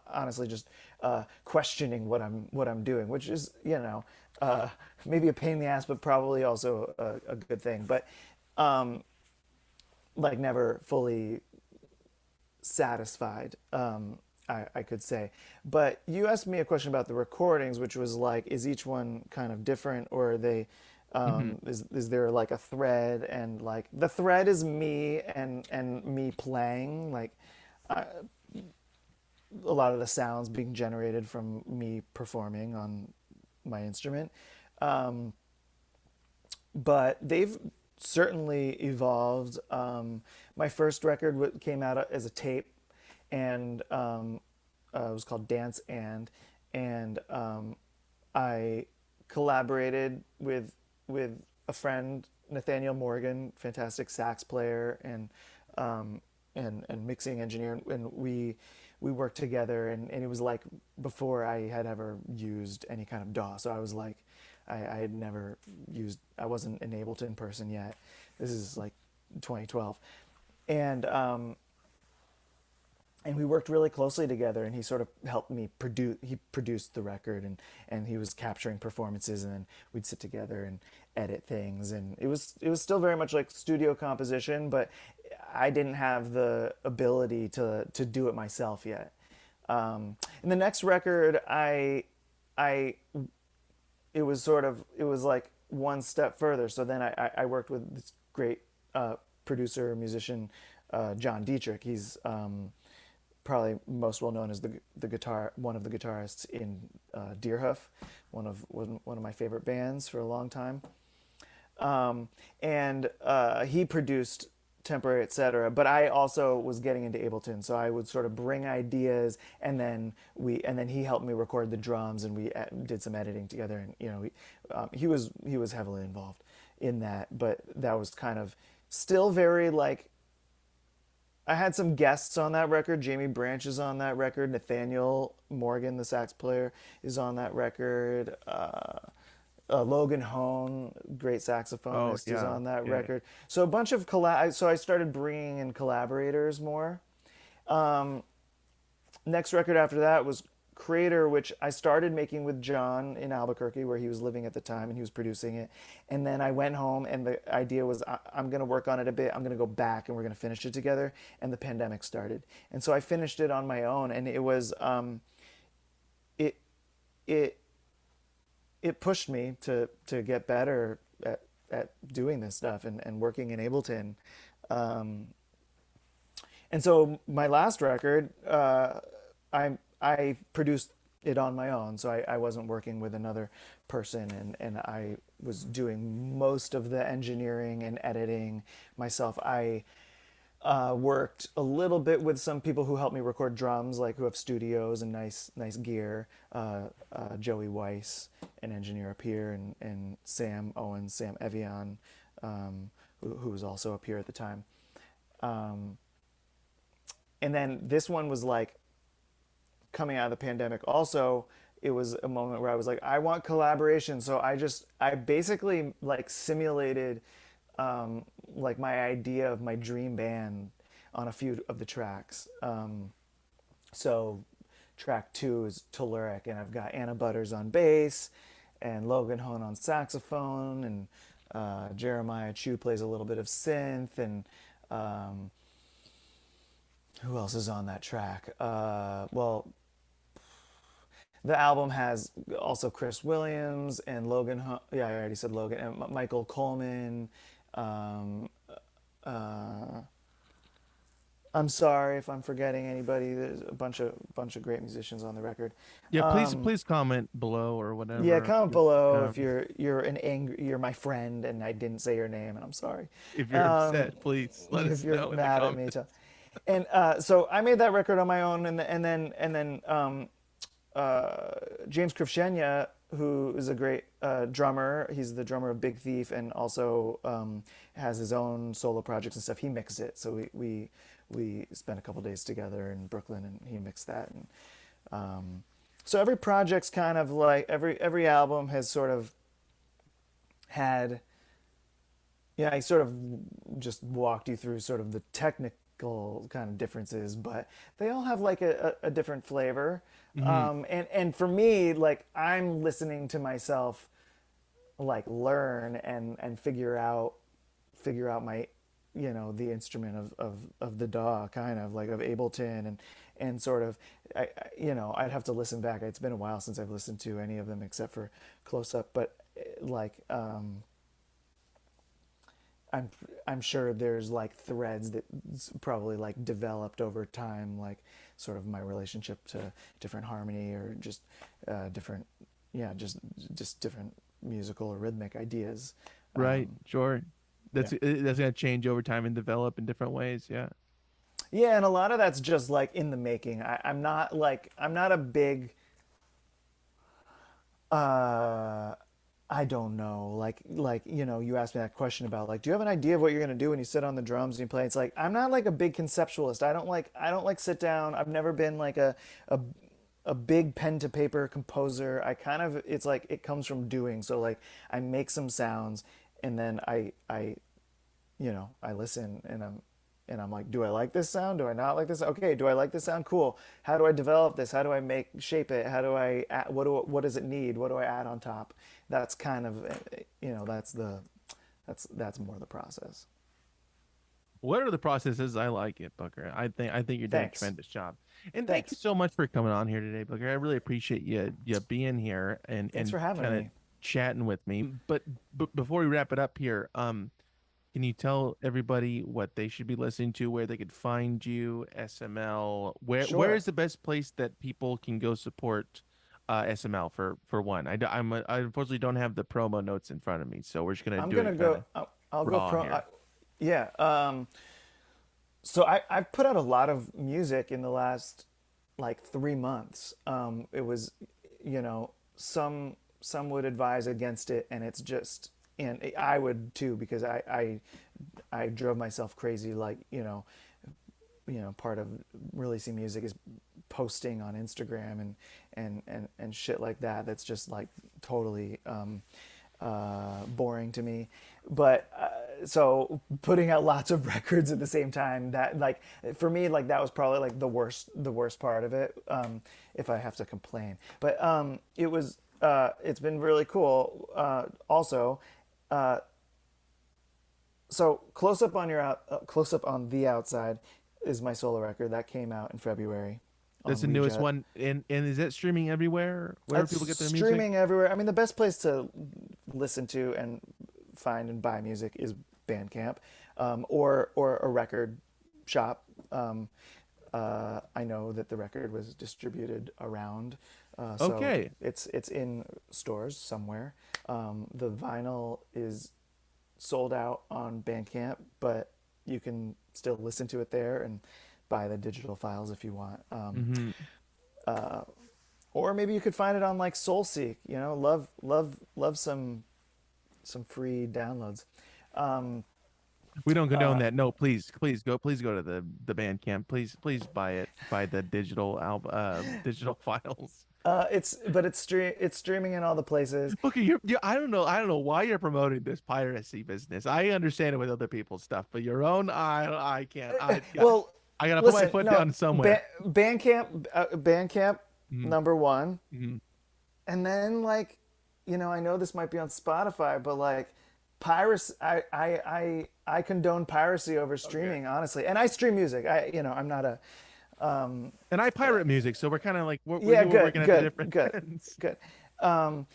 honestly just questioning what I'm doing, which is, maybe a pain in the ass, but probably also a good thing. But like never fully satisfied, I could say. But you asked me a question about the recordings, which was like, is each one kind of different, or are they, Hmm. is there like a thread? And like the thread is me and me playing, like I, a lot of the sounds being generated from me performing on my instrument. Um, but they've certainly evolved. My first record came out as a tape, and it was called Dance and I collaborated with a friend, Nathaniel Morgan, fantastic sax player and mixing engineer, and we worked together, and it was like before I had ever used any kind of DAW. So I was like, I had never I wasn't in Ableton person yet. This is like 2012, and and we worked really closely together, and he sort of helped me produce. He produced the record, and he was capturing performances, and then we'd sit together and edit things, and it was still very much like studio composition, but I didn't have the ability to do it myself yet. And the next record, I it was like one step further. So then I worked with this great producer musician, John Dietrich. He's probably most well known as the guitar one of the guitarists in Deerhoof, one of my favorite bands for a long time. And he produced Temporary, etc. But I also was getting into Ableton, so I would sort of bring ideas, and then he helped me record the drums, and we did some editing together. And he was heavily involved in that, but that was kind of still very like, I had some guests on that record. Jamie Branch is on that record. Nathaniel Morgan, the sax player, is on that record. Logan Hone, great Oh saxophonist, is yeah, on that yeah. record. So a bunch of so I started bringing in collaborators more. Next record after that was Crater, which I started making with John in Albuquerque, where he was living at the time, and he was producing it. And then I went home, and the idea was I'm going to work on it a bit. I'm going to go back, and we're going to finish it together. And the pandemic started, and so I finished it on my own, and it was it it it pushed me to get better at doing this stuff and working in Ableton. Um, and so my last record, I produced it on my own, so I wasn't working with another person, and I was doing most of the engineering and editing myself. I worked a little bit with some people who help me record drums, like who have studios and nice gear. Joey Weiss, an engineer up here, and Sam Owens, Sam Evian, who was also up here at the time. Um, and then this one was like coming out of the pandemic. Also, it was a moment where I was like, I want collaboration. So I basically like simulated like my idea of my dream band on a few of the tracks. So track 2 is Telluric, and I've got Anna Butters on bass and Logan Hone on saxophone, and Jeremiah Chu plays a little bit of synth, and um, who else is on that track? Well, the album has also Chris Williams and Yeah, I already said Logan, and Michael Coleman. Um, uh, I'm sorry if I'm forgetting anybody. There's a bunch of great musicians on the record. Yeah, Um, please comment below or yeah, whatever. comment below if Um, you're my friend and I didn't say your name, and I'm sorry. if you're Um, upset, please let if us you're know in the mad at me, comments. and so I made that record on my own, and then James Krivshenya, who is a great drummer. He's the drummer of Big Thief, and also has his own solo projects and stuff. He mixed it, so we spent a couple days together in Brooklyn, and he mixed that. And so every project's kind of like every album has sort of had. Yeah, I sort of just walked you through sort of the technical kind of differences, but they all have like a different flavor. Hmm. And for me, like I'm listening to myself like learn and figure out my the instrument of the DAW, kind of like of Ableton, and sort of I'd have to listen back. It's been a while since I've listened to any of them except for Close Up, but like I'm I'm sure there's like threads that probably like developed over time, like sort of my relationship to different harmony, or just different, yeah, just different musical or rhythmic ideas. Right, Um, sure. yeah, That's gonna change over time and develop in different ways. Yeah. yeah, and a lot of that's just like in the making. I'm not a big uh, I don't know. Like you asked me that question about like, do you have an idea of what you're gonna do when you sit on the drums and you play? It's like I'm not like a big conceptualist. I don't like sit down. I've never been like a a big pen to paper composer. It's like it comes from doing. So like I make some sounds, and then I listen, and I'm like, do I like this sound? Do I not like this? Okay, do I like this sound? Cool. How do I develop this? How do I make shape it? How do I add, what does it need? What do I add on top? That's kind of that's more the process. Whatever the process is, I like it, Booker. I think you're doing a Thanks. tremendous job. And thank you Thanks. so much for coming on here today, Booker. I really appreciate you being here Thanks and for having kind of me. chatting with me. But before we wrap it up here, can you tell everybody what they should be listening to, where they could find you, SML? Where Sure. is the best place that people can go support SML for one? I unfortunately don't have the promo notes in front of me, so we're just gonna I'm do gonna it kind go. of I'll go raw pro. here. Yeah. So I've put out a lot of music in the last like 3 months. It was, some would advise against it, and it's just, and I would too, because I drove myself crazy. Like part of releasing music is posting on Instagram and shit like that. That's just like totally boring to me. But so putting out lots of records at the same time, that like for me, like that was probably like the worst part of it, if I have to complain. But it's been really cool. Also, so close up on the outside is my solo record that came out in February That's on the newest Rejet. one, and is that streaming everywhere? Where do It's people get their music? streaming everywhere. I mean, the best place to listen to and find and buy music is Bandcamp, or a record shop. I know that the record was distributed around, so Okay, it's in stores somewhere. The vinyl is sold out on Bandcamp, but you can still listen to it there and buy the digital files if you want. hmm Or maybe you could find it on like SoulSeek. Love some free downloads. Um, we don't condone uh, that. No, please go to the Bandcamp. Please buy it. Buy the digital files. it's streaming in all the places. Okay, I don't know why you're promoting this piracy business. I understand it with other people's stuff, but your own, I can't. Well, I gotta put my listen, foot no, down somewhere. Bandcamp hmm number one, hmm and then like, I know this might be on Spotify, but like, piracy, I condone piracy over Okay. streaming, honestly. And I stream music. I'm not a And I pirate music, so we're kind of like yeah, we're working good, at the good, different good, ends. good. Um,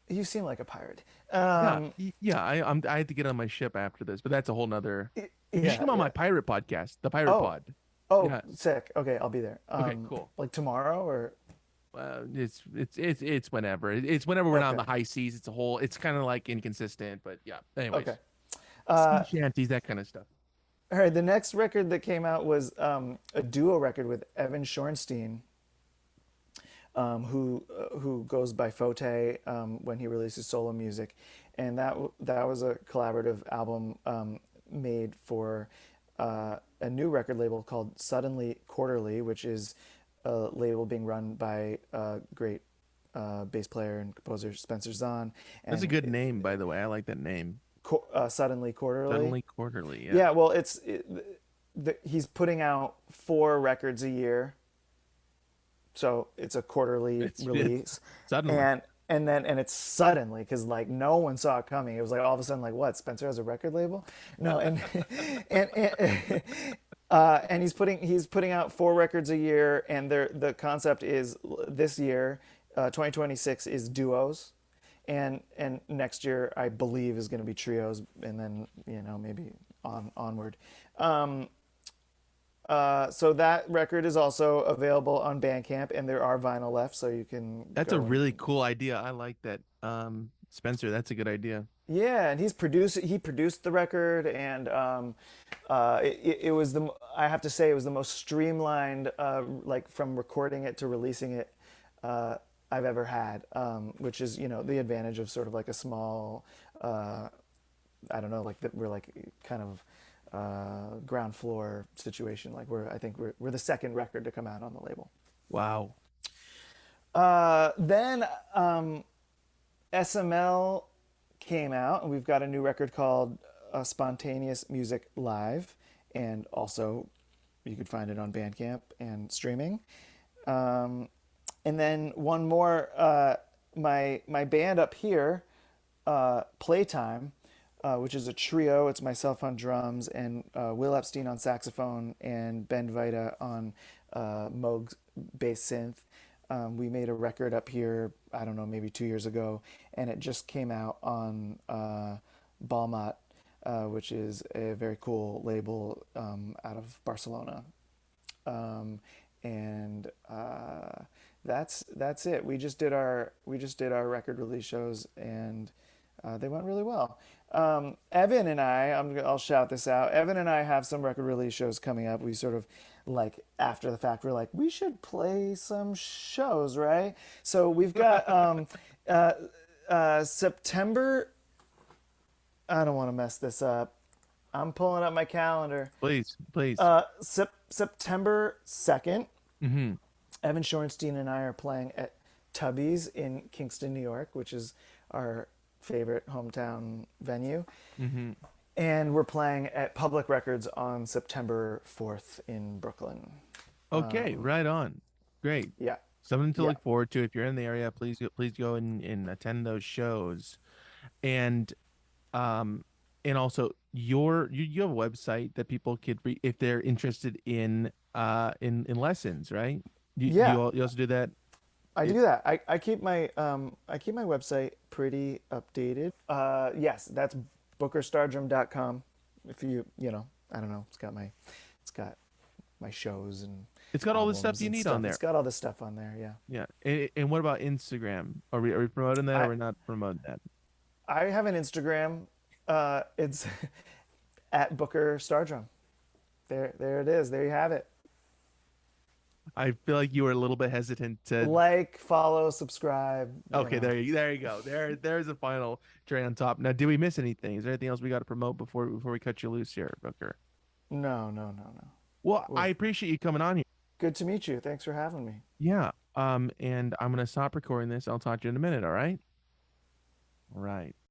you seem like a pirate. Yeah, Um, yeah. I had to get on my ship after this, but that's a whole nother. You should yeah, come on yeah. my pirate podcast, the Pirate Oh, Pod. oh, Yeah. sick. Okay, I'll be there. Okay. Cool. Like tomorrow or It's whenever. It's whenever we're not on okay, the high seas. It's a whole. It's kind of like inconsistent, but yeah. okay. Anyways, sea Uh, shanties, that kind of stuff. all right. The next record that came out was a duo record with Evan Shorenstein, who goes by Photay when he releases solo music, and that was a collaborative album made for a new record label called Suddenly Quarterly, which is a label being run by great bass player and composer Spencer Zahn, That's a and good name, by the way. I like that name. Suddenly Quarterly. Suddenly Quarterly. Yeah. Yeah, well, he's putting out 4 records a year, so it's a quarterly It's release, suddenly. and it's suddenly because like no one saw it coming. It was like all of a sudden like what, Spencer has a record label? No, and he's putting out 4 records a year, and the concept is this year, 2026 is duos, and next year I believe is going to be trios, and then maybe onward. Um, so that record is also available on Bandcamp, and there are vinyl left, so you can That's a go and really cool idea. I like that. Spencer, that's a good idea. yeah, and he produced the record, and it was I have to say it was the most streamlined, like from recording it to releasing it, I've ever had, which is the advantage of sort of like a small, I don't know, like that we're like kind of ground floor situation. Like I think we're the second record to come out on the label. Wow. Then SML came out, and we've got a new record called Spontaneous Music Live, and also you could find it on Bandcamp and streaming. Um, and then one more, my band up here, Playtime, which is a trio. It's myself on drums and Will Epstein on saxophone and Ben Vita on Moog bass synth. We made a record up here, I don't know, maybe 2 years ago, and it just came out on Balmat, which is a very cool label out of Barcelona. Um, and that's it. We just did our record release shows, and they went really well. Evan and I'll shout this out. Evan and I have some record release shows coming up. We sort of like after the fact we're like we should play some shows, right? So we've got September. I don't want to mess this up. I'm pulling up my calendar. Please. September 2nd, hmm Evan Shorenstein and I are playing at Tubby's in Kingston, New York, which is our favorite hometown venue. hmm And we're playing at Public Records on September 4th in Brooklyn. Okay, right on. Great. Yeah, Something to yeah, look forward to. If you're in the area, please go and attend those shows. And um and also you have a website that people could if they're interested in lessons, right? yeah. You also do that. I It, do that. I keep my website pretty updated. Yes, that's bookerstardrum.com. If I don't know, it's got my shows and it's got all the stuff albums you and need on stuff. It's there. got all this stuff on there. Yeah. Yeah. And what about Instagram? Are we promoting that or I we're not promoting that? I have an Instagram. It's at Booker Stardrum. There it is. There you have it. I feel like you were a little bit hesitant to. Like, follow, subscribe. Okay, there you go. There's a final tray on top. Now, did we miss anything? Is there anything else we got to promote before we cut you loose here, Booker? No, no, no, no. Well, We're I appreciate you coming on here. good to meet you. Thanks for having me. Yeah. And I'm gonna stop recording this. I'll talk to you in a minute. All right. All right.